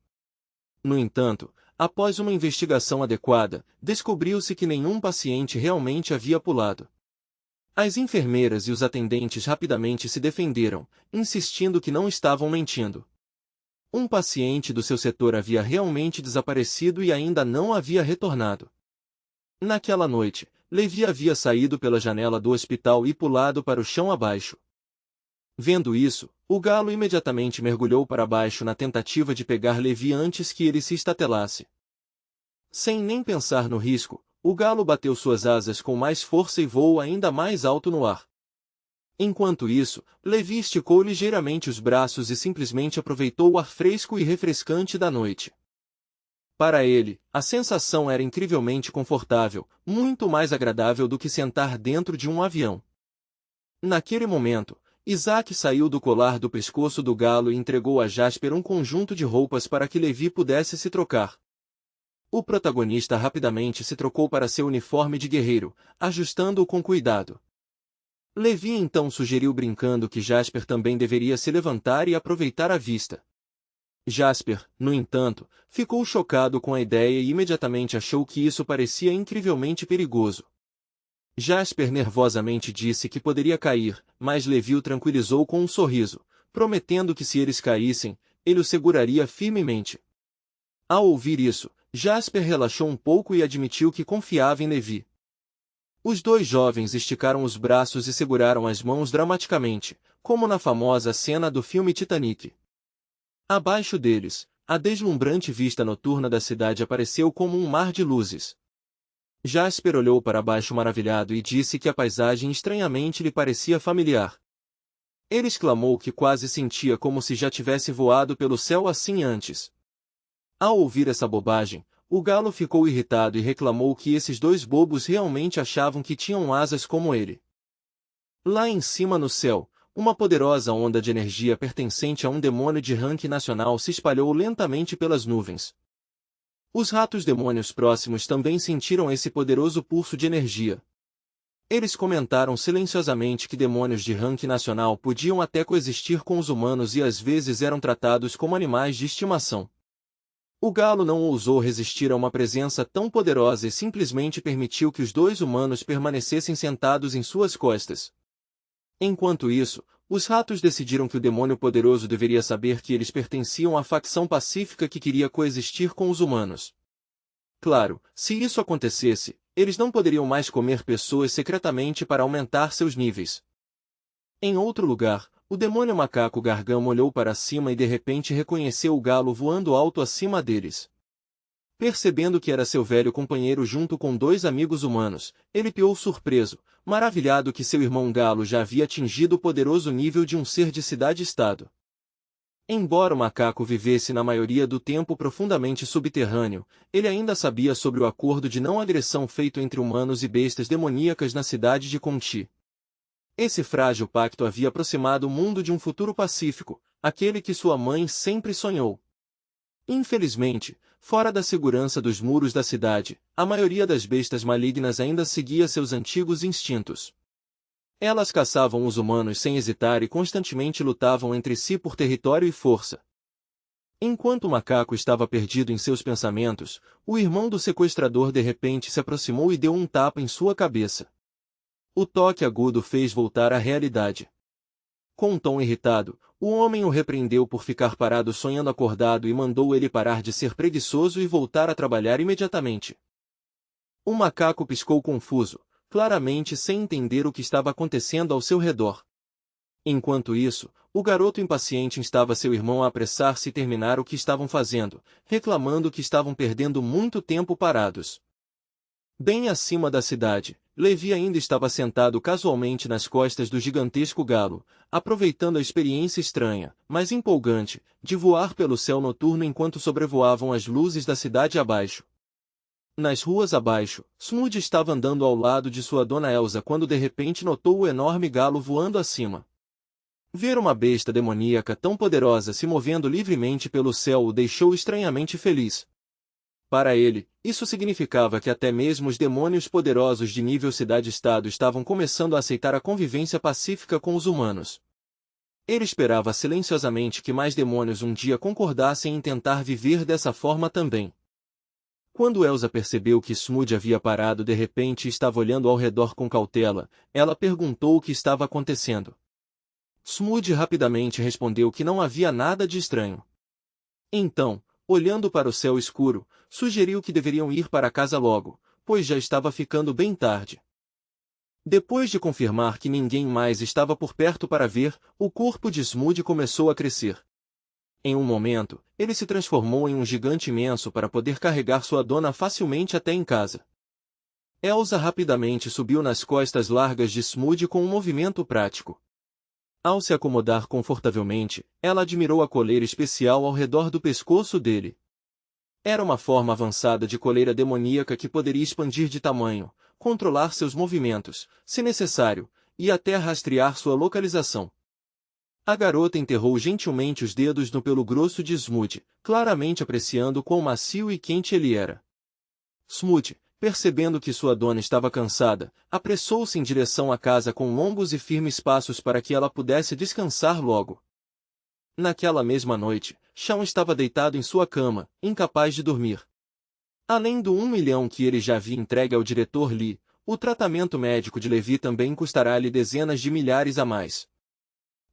No entanto, após uma investigação adequada, descobriu-se que nenhum paciente realmente havia pulado. As enfermeiras e os atendentes rapidamente se defenderam, insistindo que não estavam mentindo. Um paciente do seu setor havia realmente desaparecido e ainda não havia retornado. Naquela noite, Levi havia saído pela janela do hospital e pulado para o chão abaixo. Vendo isso, o galo imediatamente mergulhou para baixo na tentativa de pegar Levi antes que ele se estatelasse. Sem nem pensar no risco, o galo bateu suas asas com mais força e voou ainda mais alto no ar. Enquanto isso, Levi esticou ligeiramente os braços e simplesmente aproveitou o ar fresco e refrescante da noite. Para ele, a sensação era incrivelmente confortável, muito mais agradável do que sentar dentro de um avião. Naquele momento, Isaac saiu do colar do pescoço do galo e entregou a Jasper um conjunto de roupas para que Levi pudesse se trocar. O protagonista rapidamente se trocou para seu uniforme de guerreiro, ajustando-o com cuidado. Levi então sugeriu brincando que Jasper também deveria se levantar e aproveitar a vista. Jasper, no entanto, ficou chocado com a ideia e imediatamente achou que isso parecia incrivelmente perigoso. Jasper nervosamente disse que poderia cair, mas Levi o tranquilizou com um sorriso, prometendo que se eles caíssem, ele o seguraria firmemente. Ao ouvir isso, Jasper relaxou um pouco e admitiu que confiava em Levi. Os dois jovens esticaram os braços e seguraram as mãos dramaticamente, como na famosa cena do filme Titanic. Abaixo deles, a deslumbrante vista noturna da cidade apareceu como um mar de luzes. Jasper olhou para baixo maravilhado e disse que a paisagem estranhamente lhe parecia familiar. Ele exclamou que quase sentia como se já tivesse voado pelo céu assim antes. Ao ouvir essa bobagem, o galo ficou irritado e reclamou que esses dois bobos realmente achavam que tinham asas como ele. Lá em cima no céu, uma poderosa onda de energia pertencente a um demônio de ranking nacional se espalhou lentamente pelas nuvens. Os ratos-demônios próximos também sentiram esse poderoso pulso de energia. Eles comentaram silenciosamente que demônios de ranking nacional podiam até coexistir com os humanos e às vezes eram tratados como animais de estimação. O galo não ousou resistir a uma presença tão poderosa e simplesmente permitiu que os dois humanos permanecessem sentados em suas costas. Enquanto isso, os ratos decidiram que o demônio poderoso deveria saber que eles pertenciam à facção pacífica que queria coexistir com os humanos. Claro, se isso acontecesse, eles não poderiam mais comer pessoas secretamente para aumentar seus níveis. Em outro lugar, o demônio macaco Gargão olhou para cima e de repente reconheceu o galo voando alto acima deles. Percebendo que era seu velho companheiro junto com dois amigos humanos, ele piou surpreso, maravilhado que seu irmão galo já havia atingido o poderoso nível de um ser de cidade-estado. Embora o macaco vivesse na maioria do tempo profundamente subterrâneo, ele ainda sabia sobre o acordo de não agressão feito entre humanos e bestas demoníacas na cidade de Conchi. Esse frágil pacto havia aproximado o mundo de um futuro pacífico, aquele que sua mãe sempre sonhou. Infelizmente, fora da segurança dos muros da cidade, a maioria das bestas malignas ainda seguia seus antigos instintos. Elas caçavam os humanos sem hesitar e constantemente lutavam entre si por território e força. Enquanto o macaco estava perdido em seus pensamentos, o irmão do sequestrador de repente se aproximou e deu um tapa em sua cabeça. O toque agudo fez voltar à realidade. Com um tom irritado, o homem o repreendeu por ficar parado sonhando acordado e mandou ele parar de ser preguiçoso e voltar a trabalhar imediatamente. O macaco piscou confuso, claramente sem entender o que estava acontecendo ao seu redor. Enquanto isso, o garoto impaciente instava seu irmão a apressar-se e terminar o que estavam fazendo, reclamando que estavam perdendo muito tempo parados. Bem acima da cidade, Levi ainda estava sentado casualmente nas costas do gigantesco galo, aproveitando a experiência estranha, mas empolgante, de voar pelo céu noturno enquanto sobrevoavam as luzes da cidade abaixo. Nas ruas abaixo, Smoot estava andando ao lado de sua dona Elsa quando de repente notou o enorme galo voando acima. Ver uma besta demoníaca tão poderosa se movendo livremente pelo céu o deixou estranhamente feliz. Para ele, isso significava que até mesmo os demônios poderosos de nível cidade-estado estavam começando a aceitar a convivência pacífica com os humanos. Ele esperava silenciosamente que mais demônios um dia concordassem em tentar viver dessa forma também. Quando Elsa percebeu que Smoot havia parado de repente e estava olhando ao redor com cautela, ela perguntou o que estava acontecendo. Smoot rapidamente respondeu que não havia nada de estranho. Então, olhando para o céu escuro, sugeriu que deveriam ir para casa logo, pois já estava ficando bem tarde. Depois de confirmar que ninguém mais estava por perto para ver, o corpo de Smoot começou a crescer. Em um momento, ele se transformou em um gigante imenso para poder carregar sua dona facilmente até em casa. Elsa rapidamente subiu nas costas largas de Smoot com um movimento prático. Ao se acomodar confortavelmente, ela admirou a coleira especial ao redor do pescoço dele. Era uma forma avançada de coleira demoníaca que poderia expandir de tamanho, controlar seus movimentos, se necessário, e até rastrear sua localização. A garota enterrou gentilmente os dedos no pelo grosso de Smoot, claramente apreciando quão macio e quente ele era. Smoot, percebendo que sua dona estava cansada, apressou-se em direção à casa com longos e firmes passos para que ela pudesse descansar logo. Naquela mesma noite, Shaun estava deitado em sua cama, incapaz de dormir. Além do 1 milhão que ele já havia entregue ao diretor Lee, o tratamento médico de Levi também custará-lhe dezenas de milhares a mais.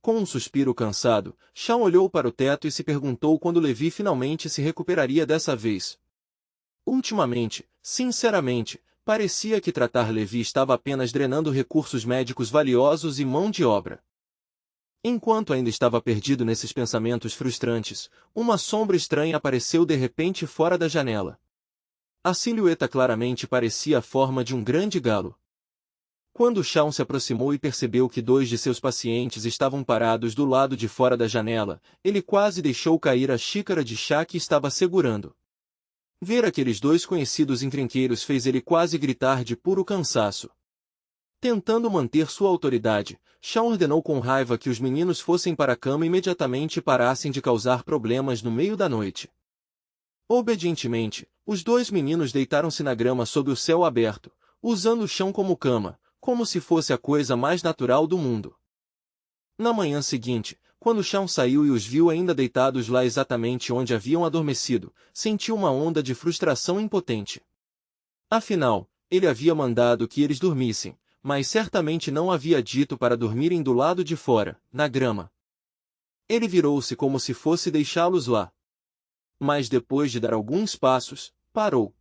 Com um suspiro cansado, Shaun olhou para o teto e se perguntou quando Levi finalmente se recuperaria dessa vez. Ultimamente, sinceramente, parecia que tratar Levi estava apenas drenando recursos médicos valiosos e mão de obra. Enquanto ainda estava perdido nesses pensamentos frustrantes, uma sombra estranha apareceu de repente fora da janela. A silhueta claramente parecia a forma de um grande galo. Quando Shaun se aproximou e percebeu que 2 de seus pacientes estavam parados do lado de fora da janela, ele quase deixou cair a xícara de chá que estava segurando. Ver aqueles 2 conhecidos encrenqueiros fez ele quase gritar de puro cansaço. Tentando manter sua autoridade, Shaun ordenou com raiva que os meninos fossem para a cama imediatamente e parassem de causar problemas no meio da noite. Obedientemente, os 2 meninos deitaram-se na grama sob o céu aberto, usando o chão como cama, como se fosse a coisa mais natural do mundo. Na manhã seguinte, quando Shaun saiu e os viu ainda deitados lá exatamente onde haviam adormecido, sentiu uma onda de frustração impotente. Afinal, ele havia mandado que eles dormissem, mas certamente não havia dito para dormirem do lado de fora, na grama. Ele virou-se como se fosse deixá-los lá. Mas depois de dar alguns passos, parou.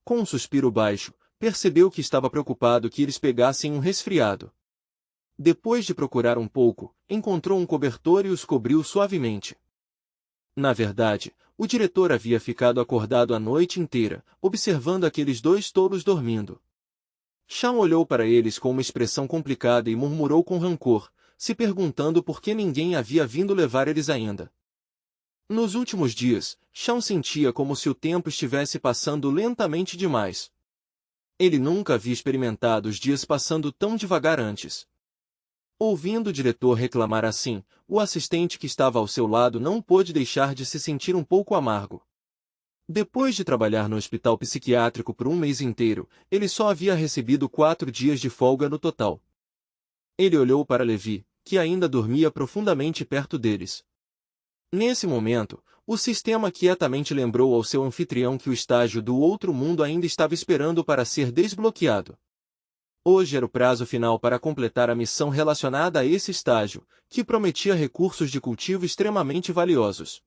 Com um suspiro baixo, percebeu que estava preocupado que eles pegassem um resfriado. Depois de procurar um pouco, encontrou um cobertor e os cobriu suavemente. Na verdade, o diretor havia ficado acordado a noite inteira, observando aqueles 2 tolos dormindo. Shaun olhou para eles com uma expressão complicada e murmurou com rancor, se perguntando por que ninguém havia vindo levar eles ainda. Nos últimos dias, Shaun sentia como se o tempo estivesse passando lentamente demais. Ele nunca havia experimentado os dias passando tão devagar antes. Ouvindo o diretor reclamar assim, o assistente que estava ao seu lado não pôde deixar de se sentir um pouco amargo. Depois de trabalhar no hospital psiquiátrico por um mês inteiro, ele só havia recebido 4 dias de folga no total. Ele olhou para Levi, que ainda dormia profundamente perto deles. Nesse momento, o sistema quietamente lembrou ao seu anfitrião que o estágio do outro mundo ainda estava esperando para ser desbloqueado. Hoje era o prazo final para completar a missão relacionada a esse estágio, que prometia recursos de cultivo extremamente valiosos.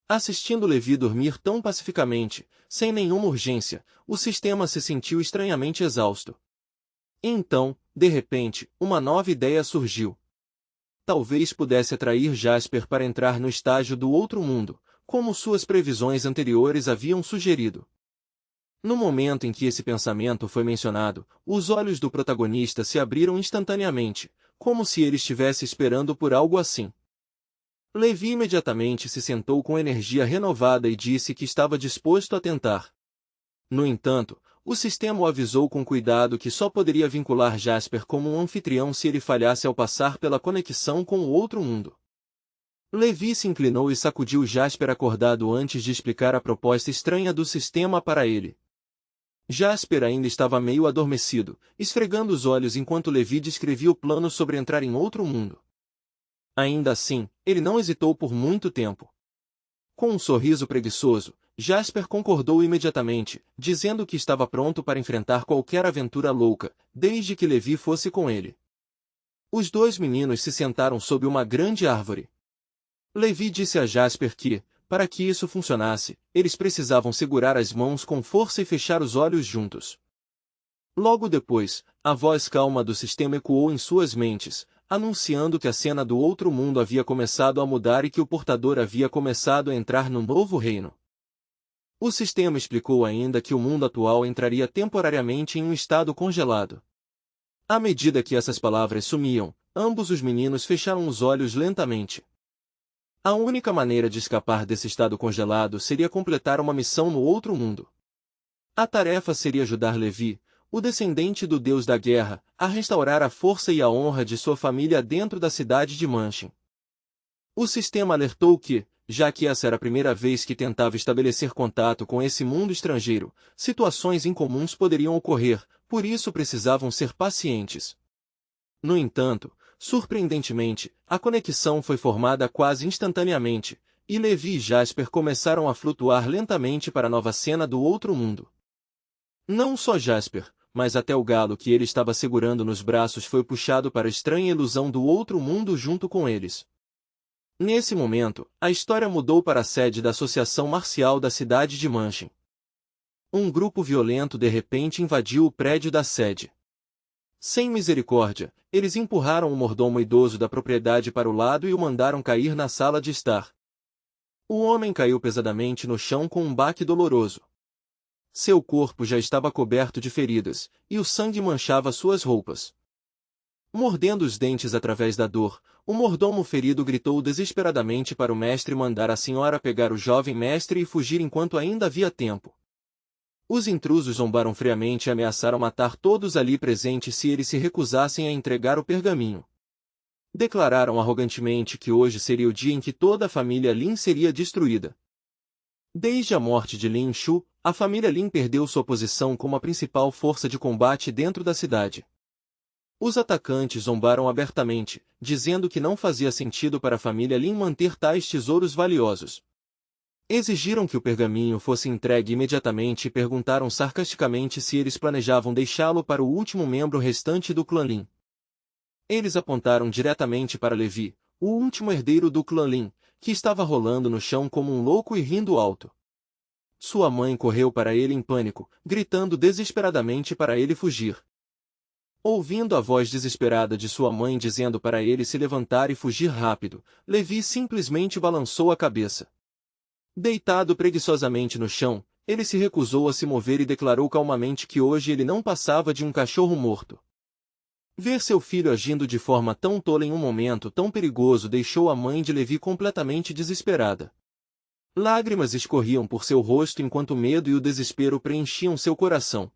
Assistindo Levi dormir tão pacificamente, sem nenhuma urgência, o sistema se sentiu estranhamente exausto. Então, de repente, uma nova ideia surgiu. Talvez pudesse atrair Jasper para entrar no estágio do outro mundo, como suas previsões anteriores haviam sugerido. No momento em que esse pensamento foi mencionado, os olhos do protagonista se abriram instantaneamente, como se ele estivesse esperando por algo assim. Levi imediatamente se sentou com energia renovada e disse que estava disposto a tentar. No entanto, o sistema o avisou com cuidado que só poderia vincular Jasper como um anfitrião se ele falhasse ao passar pela conexão com o outro mundo. Levi se inclinou e sacudiu Jasper acordado antes de explicar a proposta estranha do sistema para ele. Jasper ainda estava meio adormecido, esfregando os olhos enquanto Levi descrevia o plano sobre entrar em outro mundo. Ainda assim, ele não hesitou por muito tempo. Com um sorriso preguiçoso, Jasper concordou imediatamente, dizendo que estava pronto para enfrentar qualquer aventura louca, desde que Levi fosse com ele. Os dois meninos se sentaram sob uma grande árvore. Levi disse a Jasper que, para que isso funcionasse, eles precisavam segurar as mãos com força e fechar os olhos juntos. Logo depois, a voz calma do sistema ecoou em suas mentes, anunciando que a cena do outro mundo havia começado a mudar e que o portador havia começado a entrar no novo reino. O sistema explicou ainda que o mundo atual entraria temporariamente em um estado congelado. À medida que essas palavras sumiam, ambos os meninos fecharam os olhos lentamente. A única maneira de escapar desse estado congelado seria completar uma missão no outro mundo. A tarefa seria ajudar Levi, o descendente do deus da guerra, a restaurar a força e a honra de sua família dentro da cidade de Manchin. O sistema alertou que, já que essa era a primeira vez que tentava estabelecer contato com esse mundo estrangeiro, situações incomuns poderiam ocorrer, por isso precisavam ser pacientes. No entanto, surpreendentemente, a conexão foi formada quase instantaneamente, e Levi e Jasper começaram a flutuar lentamente para a nova cena do outro mundo. Não só Jasper, mas até o galo que ele estava segurando nos braços foi puxado para a estranha ilusão do outro mundo junto com eles. Nesse momento, a história mudou para a sede da Associação Marcial da cidade de Manchin. Um grupo violento de repente invadiu o prédio da sede. Sem misericórdia, eles empurraram o mordomo idoso da propriedade para o lado e o mandaram cair na sala de estar. O homem caiu pesadamente no chão com um baque doloroso. Seu corpo já estava coberto de feridas, e o sangue manchava suas roupas. Mordendo os dentes através da dor, o mordomo ferido gritou desesperadamente para o mestre mandar a senhora pegar o jovem mestre e fugir enquanto ainda havia tempo. Os intrusos zombaram friamente e ameaçaram matar todos ali presentes se eles se recusassem a entregar o pergaminho. Declararam arrogantemente que hoje seria o dia em que toda a família Lin seria destruída. Desde a morte de Lin Shu, a família Lin perdeu sua posição como a principal força de combate dentro da cidade. Os atacantes zombaram abertamente, dizendo que não fazia sentido para a família Lin manter tais tesouros valiosos. Exigiram que o pergaminho fosse entregue imediatamente e perguntaram sarcasticamente se eles planejavam deixá-lo para o último membro restante do clã Lin. Eles apontaram diretamente para Levi, o último herdeiro do clã Lin, que estava rolando no chão como um louco e rindo alto. Sua mãe correu para ele em pânico, gritando desesperadamente para ele fugir. Ouvindo a voz desesperada de sua mãe dizendo para ele se levantar e fugir rápido, Levi simplesmente balançou a cabeça. Deitado preguiçosamente no chão, ele se recusou a se mover e declarou calmamente que hoje ele não passava de um cachorro morto. Ver seu filho agindo de forma tão tola em um momento tão perigoso deixou a mãe de Levi completamente desesperada. Lágrimas escorriam por seu rosto enquanto o medo e o desespero preenchiam seu coração.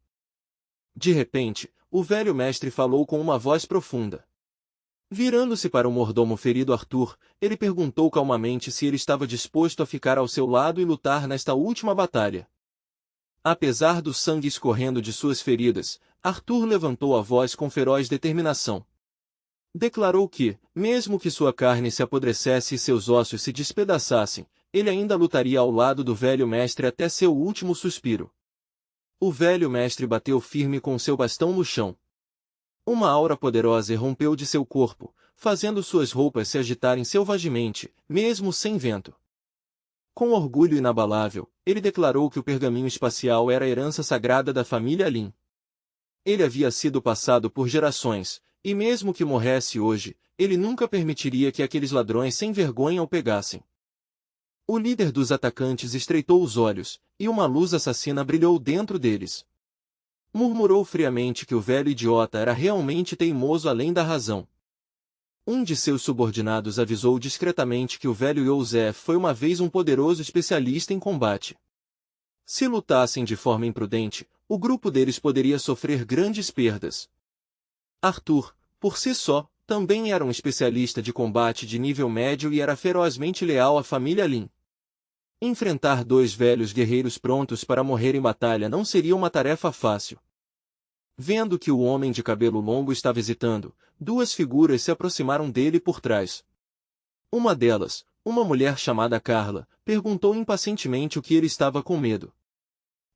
De repente, o velho mestre falou com uma voz profunda. Virando-se para o mordomo ferido Arthur, ele perguntou calmamente se ele estava disposto a ficar ao seu lado e lutar nesta última batalha. Apesar do sangue escorrendo de suas feridas, Arthur levantou a voz com feroz determinação. Declarou que, mesmo que sua carne se apodrecesse e seus ossos se despedaçassem, ele ainda lutaria ao lado do velho mestre até seu último suspiro. O velho mestre bateu firme com seu bastão no chão. Uma aura poderosa irrompeu de seu corpo, fazendo suas roupas se agitarem selvagemente, mesmo sem vento. Com orgulho inabalável, ele declarou que o pergaminho espacial era a herança sagrada da família Lin. Ele havia sido passado por gerações, e mesmo que morresse hoje, ele nunca permitiria que aqueles ladrões sem vergonha o pegassem. O líder dos atacantes estreitou os olhos, e uma luz assassina brilhou dentro deles. Murmurou friamente que o velho idiota era realmente teimoso além da razão. Um de seus subordinados avisou discretamente que o velho Joseph foi uma vez um poderoso especialista em combate. Se lutassem de forma imprudente, o grupo deles poderia sofrer grandes perdas. Arthur, por si só, também era um especialista de combate de nível médio e era ferozmente leal à família Lin. Enfrentar dois velhos guerreiros prontos para morrer em batalha não seria uma tarefa fácil. Vendo que o homem de cabelo longo estava hesitando, duas figuras se aproximaram dele por trás. Uma delas, uma mulher chamada Carla, perguntou impacientemente o que ele estava com medo.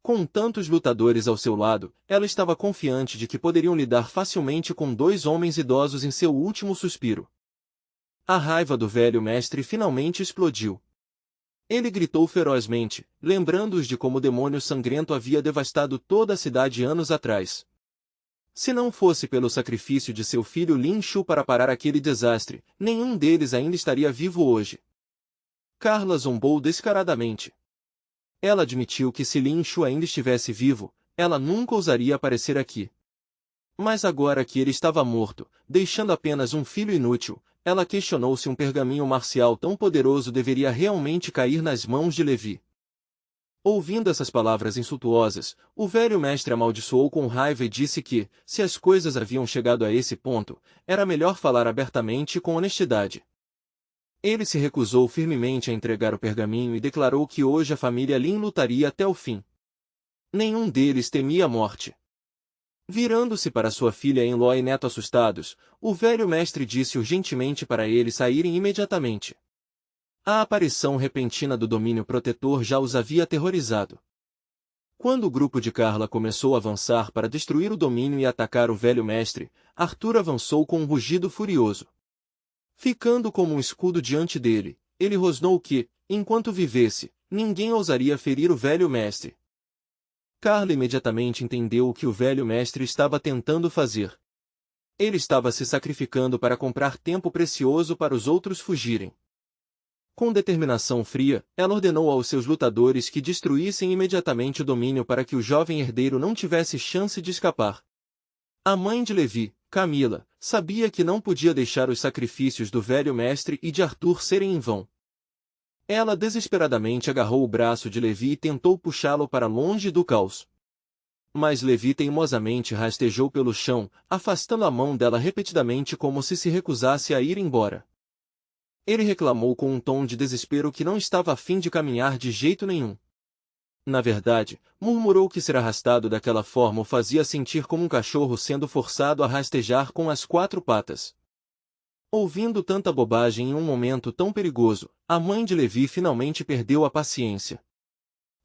Com tantos lutadores ao seu lado, ela estava confiante de que poderiam lidar facilmente com dois homens idosos em seu último suspiro. A raiva do velho mestre finalmente explodiu. Ele gritou ferozmente, lembrando-os de como o demônio sangrento havia devastado toda a cidade anos atrás. Se não fosse pelo sacrifício de seu filho Lin Shu para parar aquele desastre, nenhum deles ainda estaria vivo hoje. Carla zombou descaradamente. Ela admitiu que se Lin Shu ainda estivesse vivo, ela nunca ousaria aparecer aqui. Mas agora que ele estava morto, deixando apenas um filho inútil, ela questionou se um pergaminho marcial tão poderoso deveria realmente cair nas mãos de Levi. Ouvindo essas palavras insultuosas, o velho mestre amaldiçoou com raiva e disse que, se as coisas haviam chegado a esse ponto, era melhor falar abertamente e com honestidade. Ele se recusou firmemente a entregar o pergaminho e declarou que hoje a família Lin lutaria até o fim. Nenhum deles temia a morte. Virando-se para sua filha Enló e neto assustados, o velho mestre disse urgentemente para eles saírem imediatamente. A aparição repentina do domínio protetor já os havia aterrorizado. Quando o grupo de Carla começou a avançar para destruir o domínio e atacar o velho mestre, Arthur avançou com um rugido furioso. Ficando como um escudo diante dele, ele rosnou que, enquanto vivesse, ninguém ousaria ferir o velho mestre. Carla imediatamente entendeu o que o velho mestre estava tentando fazer. Ele estava se sacrificando para comprar tempo precioso para os outros fugirem. Com determinação fria, ela ordenou aos seus lutadores que destruíssem imediatamente o domínio para que o jovem herdeiro não tivesse chance de escapar. A mãe de Levi, Camila, sabia que não podia deixar os sacrifícios do velho mestre e de Arthur serem em vão. Ela desesperadamente agarrou o braço de Levi e tentou puxá-lo para longe do caos. Mas Levi teimosamente rastejou pelo chão, afastando a mão dela repetidamente como se recusasse a ir embora. Ele reclamou com um tom de desespero que não estava a fim de caminhar de jeito nenhum. Na verdade, murmurou que ser arrastado daquela forma o fazia sentir como um cachorro sendo forçado a rastejar com as quatro patas. Ouvindo tanta bobagem em um momento tão perigoso, a mãe de Levi finalmente perdeu a paciência.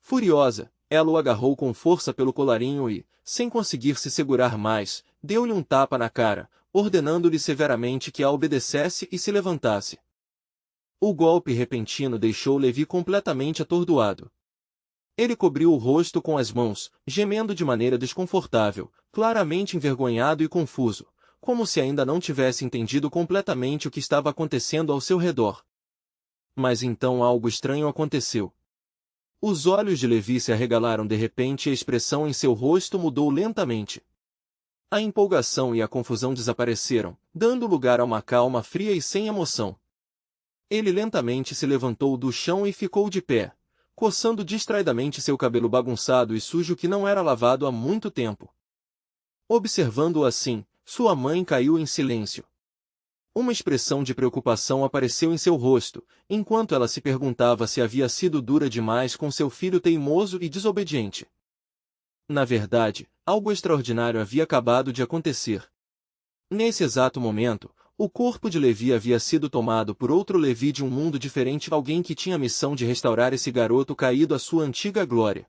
Furiosa, ela o agarrou com força pelo colarinho e, sem conseguir se segurar mais, deu-lhe um tapa na cara, ordenando-lhe severamente que a obedecesse e se levantasse. O golpe repentino deixou Levi completamente atordoado. Ele cobriu o rosto com as mãos, gemendo de maneira desconfortável, claramente envergonhado e confuso, como se ainda não tivesse entendido completamente o que estava acontecendo ao seu redor. Mas então algo estranho aconteceu. Os olhos de Levi se arregalaram de repente e a expressão em seu rosto mudou lentamente. A empolgação e a confusão desapareceram, dando lugar a uma calma fria e sem emoção. Ele lentamente se levantou do chão e ficou de pé, coçando distraidamente seu cabelo bagunçado e sujo que não era lavado há muito tempo. Observando-o assim, sua mãe caiu em silêncio. Uma expressão de preocupação apareceu em seu rosto, enquanto ela se perguntava se havia sido dura demais com seu filho teimoso e desobediente. Na verdade, algo extraordinário havia acabado de acontecer. Nesse exato momento, o corpo de Levi havia sido tomado por outro Levi de um mundo diferente, alguém que tinha a missão de restaurar esse garoto caído à sua antiga glória.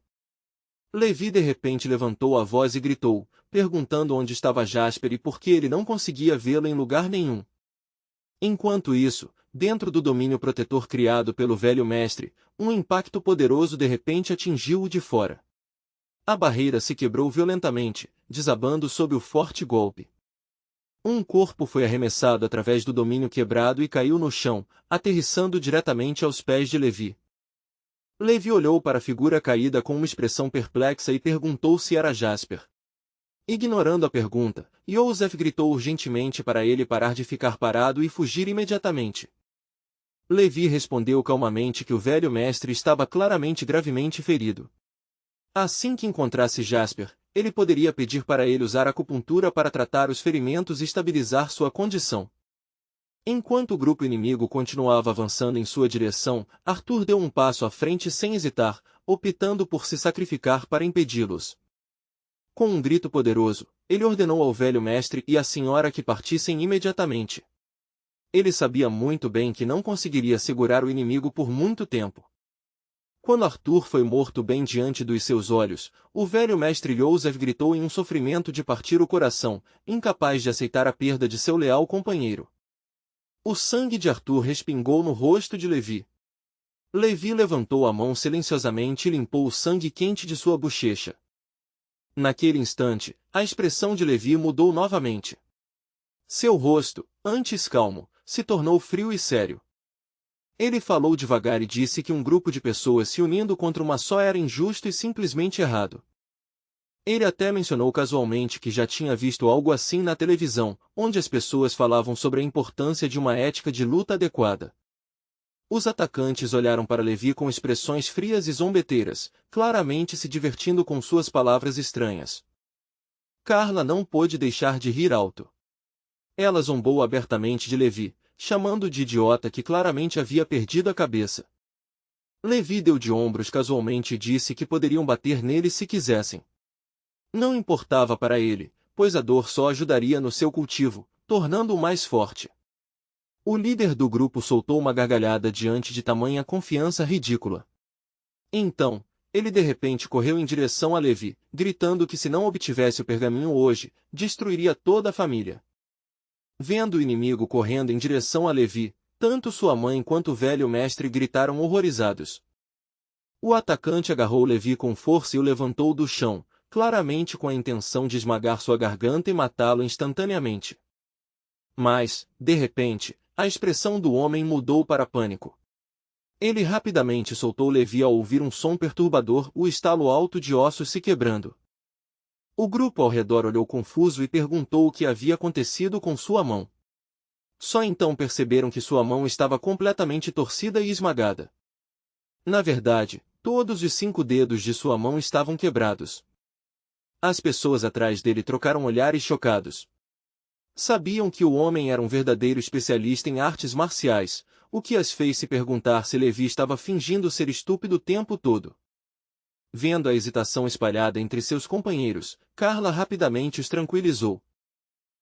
Levi de repente levantou a voz e gritou, perguntando onde estava Jasper e por que ele não conseguia vê-lo em lugar nenhum. Enquanto isso, dentro do domínio protetor criado pelo velho mestre, um impacto poderoso de repente atingiu-o de fora. A barreira se quebrou violentamente, desabando sob o forte golpe. Um corpo foi arremessado através do domínio quebrado e caiu no chão, aterrissando diretamente aos pés de Levi. Levi olhou para a figura caída com uma expressão perplexa e perguntou se era Jasper. Ignorando a pergunta, Yosef gritou urgentemente para ele parar de ficar parado e fugir imediatamente. Levi respondeu calmamente que o velho mestre estava claramente gravemente ferido. Assim que encontrasse Jasper, ele poderia pedir para ele usar acupuntura para tratar os ferimentos e estabilizar sua condição. Enquanto o grupo inimigo continuava avançando em sua direção, Arthur deu um passo à frente sem hesitar, optando por se sacrificar para impedi-los. Com um grito poderoso, ele ordenou ao velho mestre e à senhora que partissem imediatamente. Ele sabia muito bem que não conseguiria segurar o inimigo por muito tempo. Quando Arthur foi morto bem diante dos seus olhos, o velho mestre Yosef gritou em um sofrimento de partir o coração, incapaz de aceitar a perda de seu leal companheiro. O sangue de Arthur respingou no rosto de Levi. Levi levantou a mão silenciosamente e limpou o sangue quente de sua bochecha. Naquele instante, a expressão de Levi mudou novamente. Seu rosto, antes calmo, se tornou frio e sério. Ele falou devagar e disse que um grupo de pessoas se unindo contra uma só era injusto e simplesmente errado. Ele até mencionou casualmente que já tinha visto algo assim na televisão, onde as pessoas falavam sobre a importância de uma ética de luta adequada. Os atacantes olharam para Levi com expressões frias e zombeteiras, claramente se divertindo com suas palavras estranhas. Carla não pôde deixar de rir alto. Ela zombou abertamente de Levi, chamando-o de idiota que claramente havia perdido a cabeça. Levi deu de ombros casualmente e disse que poderiam bater nele se quisessem. Não importava para ele, pois a dor só ajudaria no seu cultivo, tornando-o mais forte. O líder do grupo soltou uma gargalhada diante de tamanha confiança ridícula. Então, ele de repente correu em direção a Levi, gritando que se não obtivesse o pergaminho hoje, destruiria toda a família. Vendo o inimigo correndo em direção a Levi, tanto sua mãe quanto o velho mestre gritaram horrorizados. O atacante agarrou Levi com força e o levantou do chão, claramente com a intenção de esmagar sua garganta e matá-lo instantaneamente. Mas, de repente, a expressão do homem mudou para pânico. Ele rapidamente soltou Levi ao ouvir um som perturbador, o estalo alto de ossos se quebrando. O grupo ao redor olhou confuso e perguntou o que havia acontecido com sua mão. Só então perceberam que sua mão estava completamente torcida e esmagada. Na verdade, todos os 5 dedos de sua mão estavam quebrados. As pessoas atrás dele trocaram olhares chocados. Sabiam que o homem era um verdadeiro especialista em artes marciais, o que as fez se perguntar se Levi estava fingindo ser estúpido o tempo todo. Vendo a hesitação espalhada entre seus companheiros, Carla rapidamente os tranquilizou.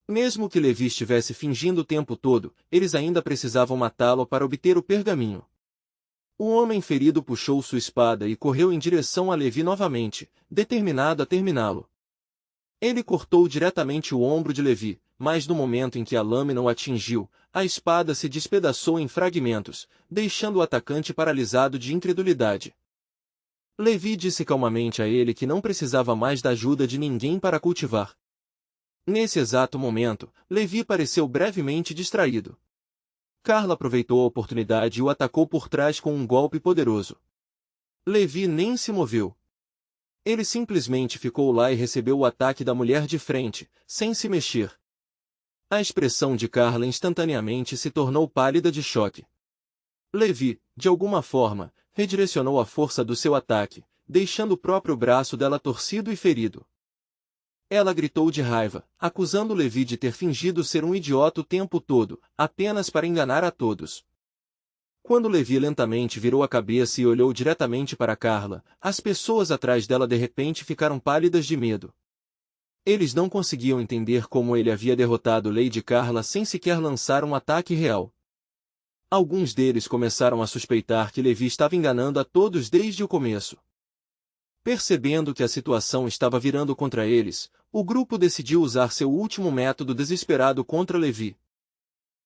Mesmo que Levi estivesse fingindo o tempo todo, eles ainda precisavam matá-lo para obter o pergaminho. O homem ferido puxou sua espada e correu em direção a Levi novamente, determinado a terminá-lo. Ele cortou diretamente o ombro de Levi, mas no momento em que a lâmina o atingiu, a espada se despedaçou em fragmentos, deixando o atacante paralisado de incredulidade. Levi disse calmamente a ele que não precisava mais da ajuda de ninguém para cultivar. Nesse exato momento, Levi pareceu brevemente distraído. Carla aproveitou a oportunidade e o atacou por trás com um golpe poderoso. Levi nem se moveu. Ele simplesmente ficou lá e recebeu o ataque da mulher de frente, sem se mexer. A expressão de Carla instantaneamente se tornou pálida de choque. Levi, de alguma forma, redirecionou a força do seu ataque, deixando o próprio braço dela torcido e ferido. Ela gritou de raiva, acusando Levi de ter fingido ser um idiota o tempo todo, apenas para enganar a todos. Quando Levi lentamente virou a cabeça e olhou diretamente para Carla, as pessoas atrás dela de repente ficaram pálidas de medo. Eles não conseguiam entender como ele havia derrotado Lady Carla sem sequer lançar um ataque real. Alguns deles começaram a suspeitar que Levi estava enganando a todos desde o começo. Percebendo que a situação estava virando contra eles, o grupo decidiu usar seu último método desesperado contra Levi.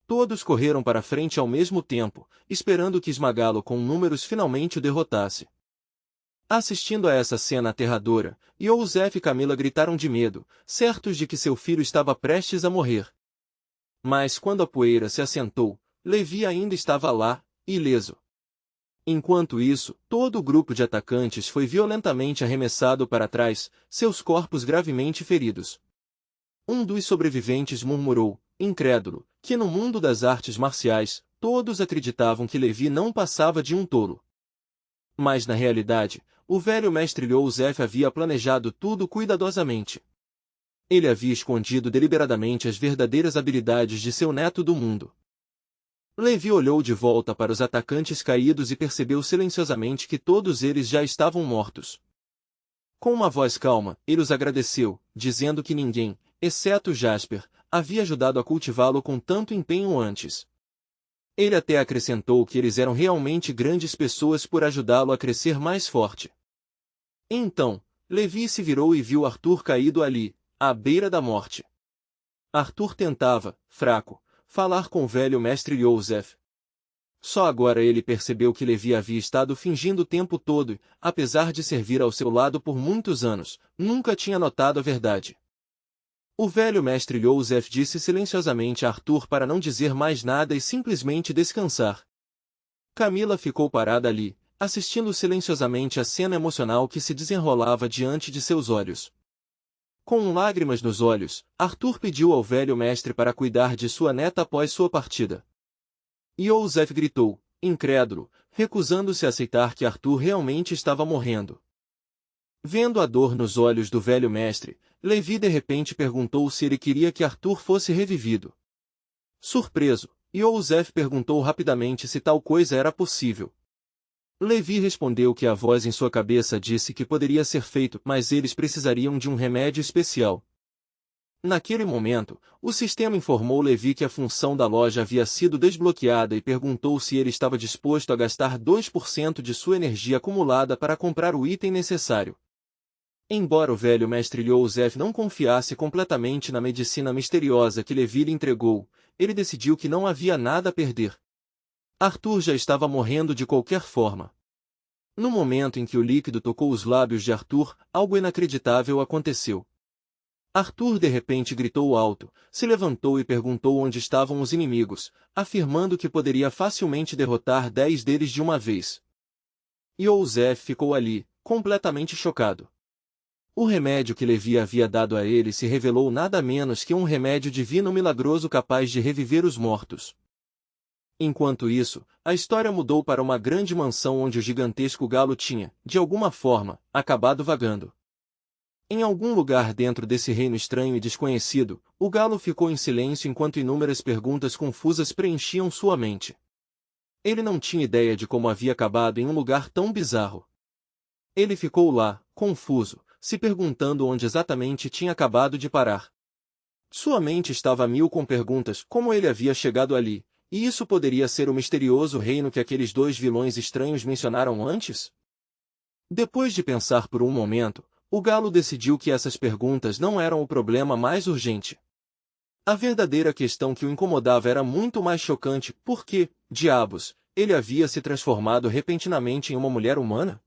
Todos correram para frente ao mesmo tempo, esperando que esmagá-lo com números finalmente o derrotasse. Assistindo a essa cena aterradora, Joseph e Camila gritaram de medo, certos de que seu filho estava prestes a morrer. Mas quando a poeira se assentou, Levi ainda estava lá, ileso. Enquanto isso, todo o grupo de atacantes foi violentamente arremessado para trás, seus corpos gravemente feridos. Um dos sobreviventes murmurou, incrédulo, que no mundo das artes marciais, todos acreditavam que Levi não passava de um tolo. Mas na realidade, o velho mestre Joseph havia planejado tudo cuidadosamente. Ele havia escondido deliberadamente as verdadeiras habilidades de seu neto do mundo. Levi olhou de volta para os atacantes caídos e percebeu silenciosamente que todos eles já estavam mortos. Com uma voz calma, ele os agradeceu, dizendo que ninguém, exceto Jasper, havia ajudado a cultivá-lo com tanto empenho antes. Ele até acrescentou que eles eram realmente grandes pessoas por ajudá-lo a crescer mais forte. Então, Levi se virou e viu Arthur caído ali, à beira da morte. Arthur tentava, fraco, falar com o velho mestre Joseph. Só agora ele percebeu que Levi havia estado fingindo o tempo todo e, apesar de servir ao seu lado por muitos anos, nunca tinha notado a verdade. O velho mestre Joseph disse silenciosamente a Arthur para não dizer mais nada e simplesmente descansar. Camila ficou parada ali, assistindo silenciosamente a cena emocional que se desenrolava diante de seus olhos. Com lágrimas nos olhos, Arthur pediu ao velho mestre para cuidar de sua neta após sua partida. Joseph gritou, incrédulo, recusando-se a aceitar que Arthur realmente estava morrendo. Vendo a dor nos olhos do velho mestre, Levi de repente perguntou se ele queria que Arthur fosse revivido. Surpreso, Joseph perguntou rapidamente se tal coisa era possível. Levi respondeu que a voz em sua cabeça disse que poderia ser feito, mas eles precisariam de um remédio especial. Naquele momento, o sistema informou Levi que a função da loja havia sido desbloqueada e perguntou se ele estava disposto a gastar 2% de sua energia acumulada para comprar o item necessário. Embora o velho mestre Joseph não confiasse completamente na medicina misteriosa que Levi lhe entregou, ele decidiu que não havia nada a perder. Arthur já estava morrendo de qualquer forma. No momento em que o líquido tocou os lábios de Arthur, algo inacreditável aconteceu. Arthur de repente gritou alto, se levantou e perguntou onde estavam os inimigos, afirmando que poderia facilmente derrotar 10 deles de uma vez. Joseph ficou ali, completamente chocado. O remédio que Levi havia dado a ele se revelou nada menos que um remédio divino milagroso capaz de reviver os mortos. Enquanto isso, a história mudou para uma grande mansão onde o gigantesco galo tinha, de alguma forma, acabado vagando. Em algum lugar dentro desse reino estranho e desconhecido, o galo ficou em silêncio enquanto inúmeras perguntas confusas preenchiam sua mente. Ele não tinha ideia de como havia acabado em um lugar tão bizarro. Ele ficou lá, confuso, se perguntando onde exatamente tinha acabado de parar. Sua mente estava a mil com perguntas como ele havia chegado ali. E isso poderia ser o misterioso reino que aqueles dois vilões estranhos mencionaram antes? Depois de pensar por um momento, o galo decidiu que essas perguntas não eram o problema mais urgente. A verdadeira questão que o incomodava era muito mais chocante: por que, diabos, ele havia se transformado repentinamente em uma mulher humana?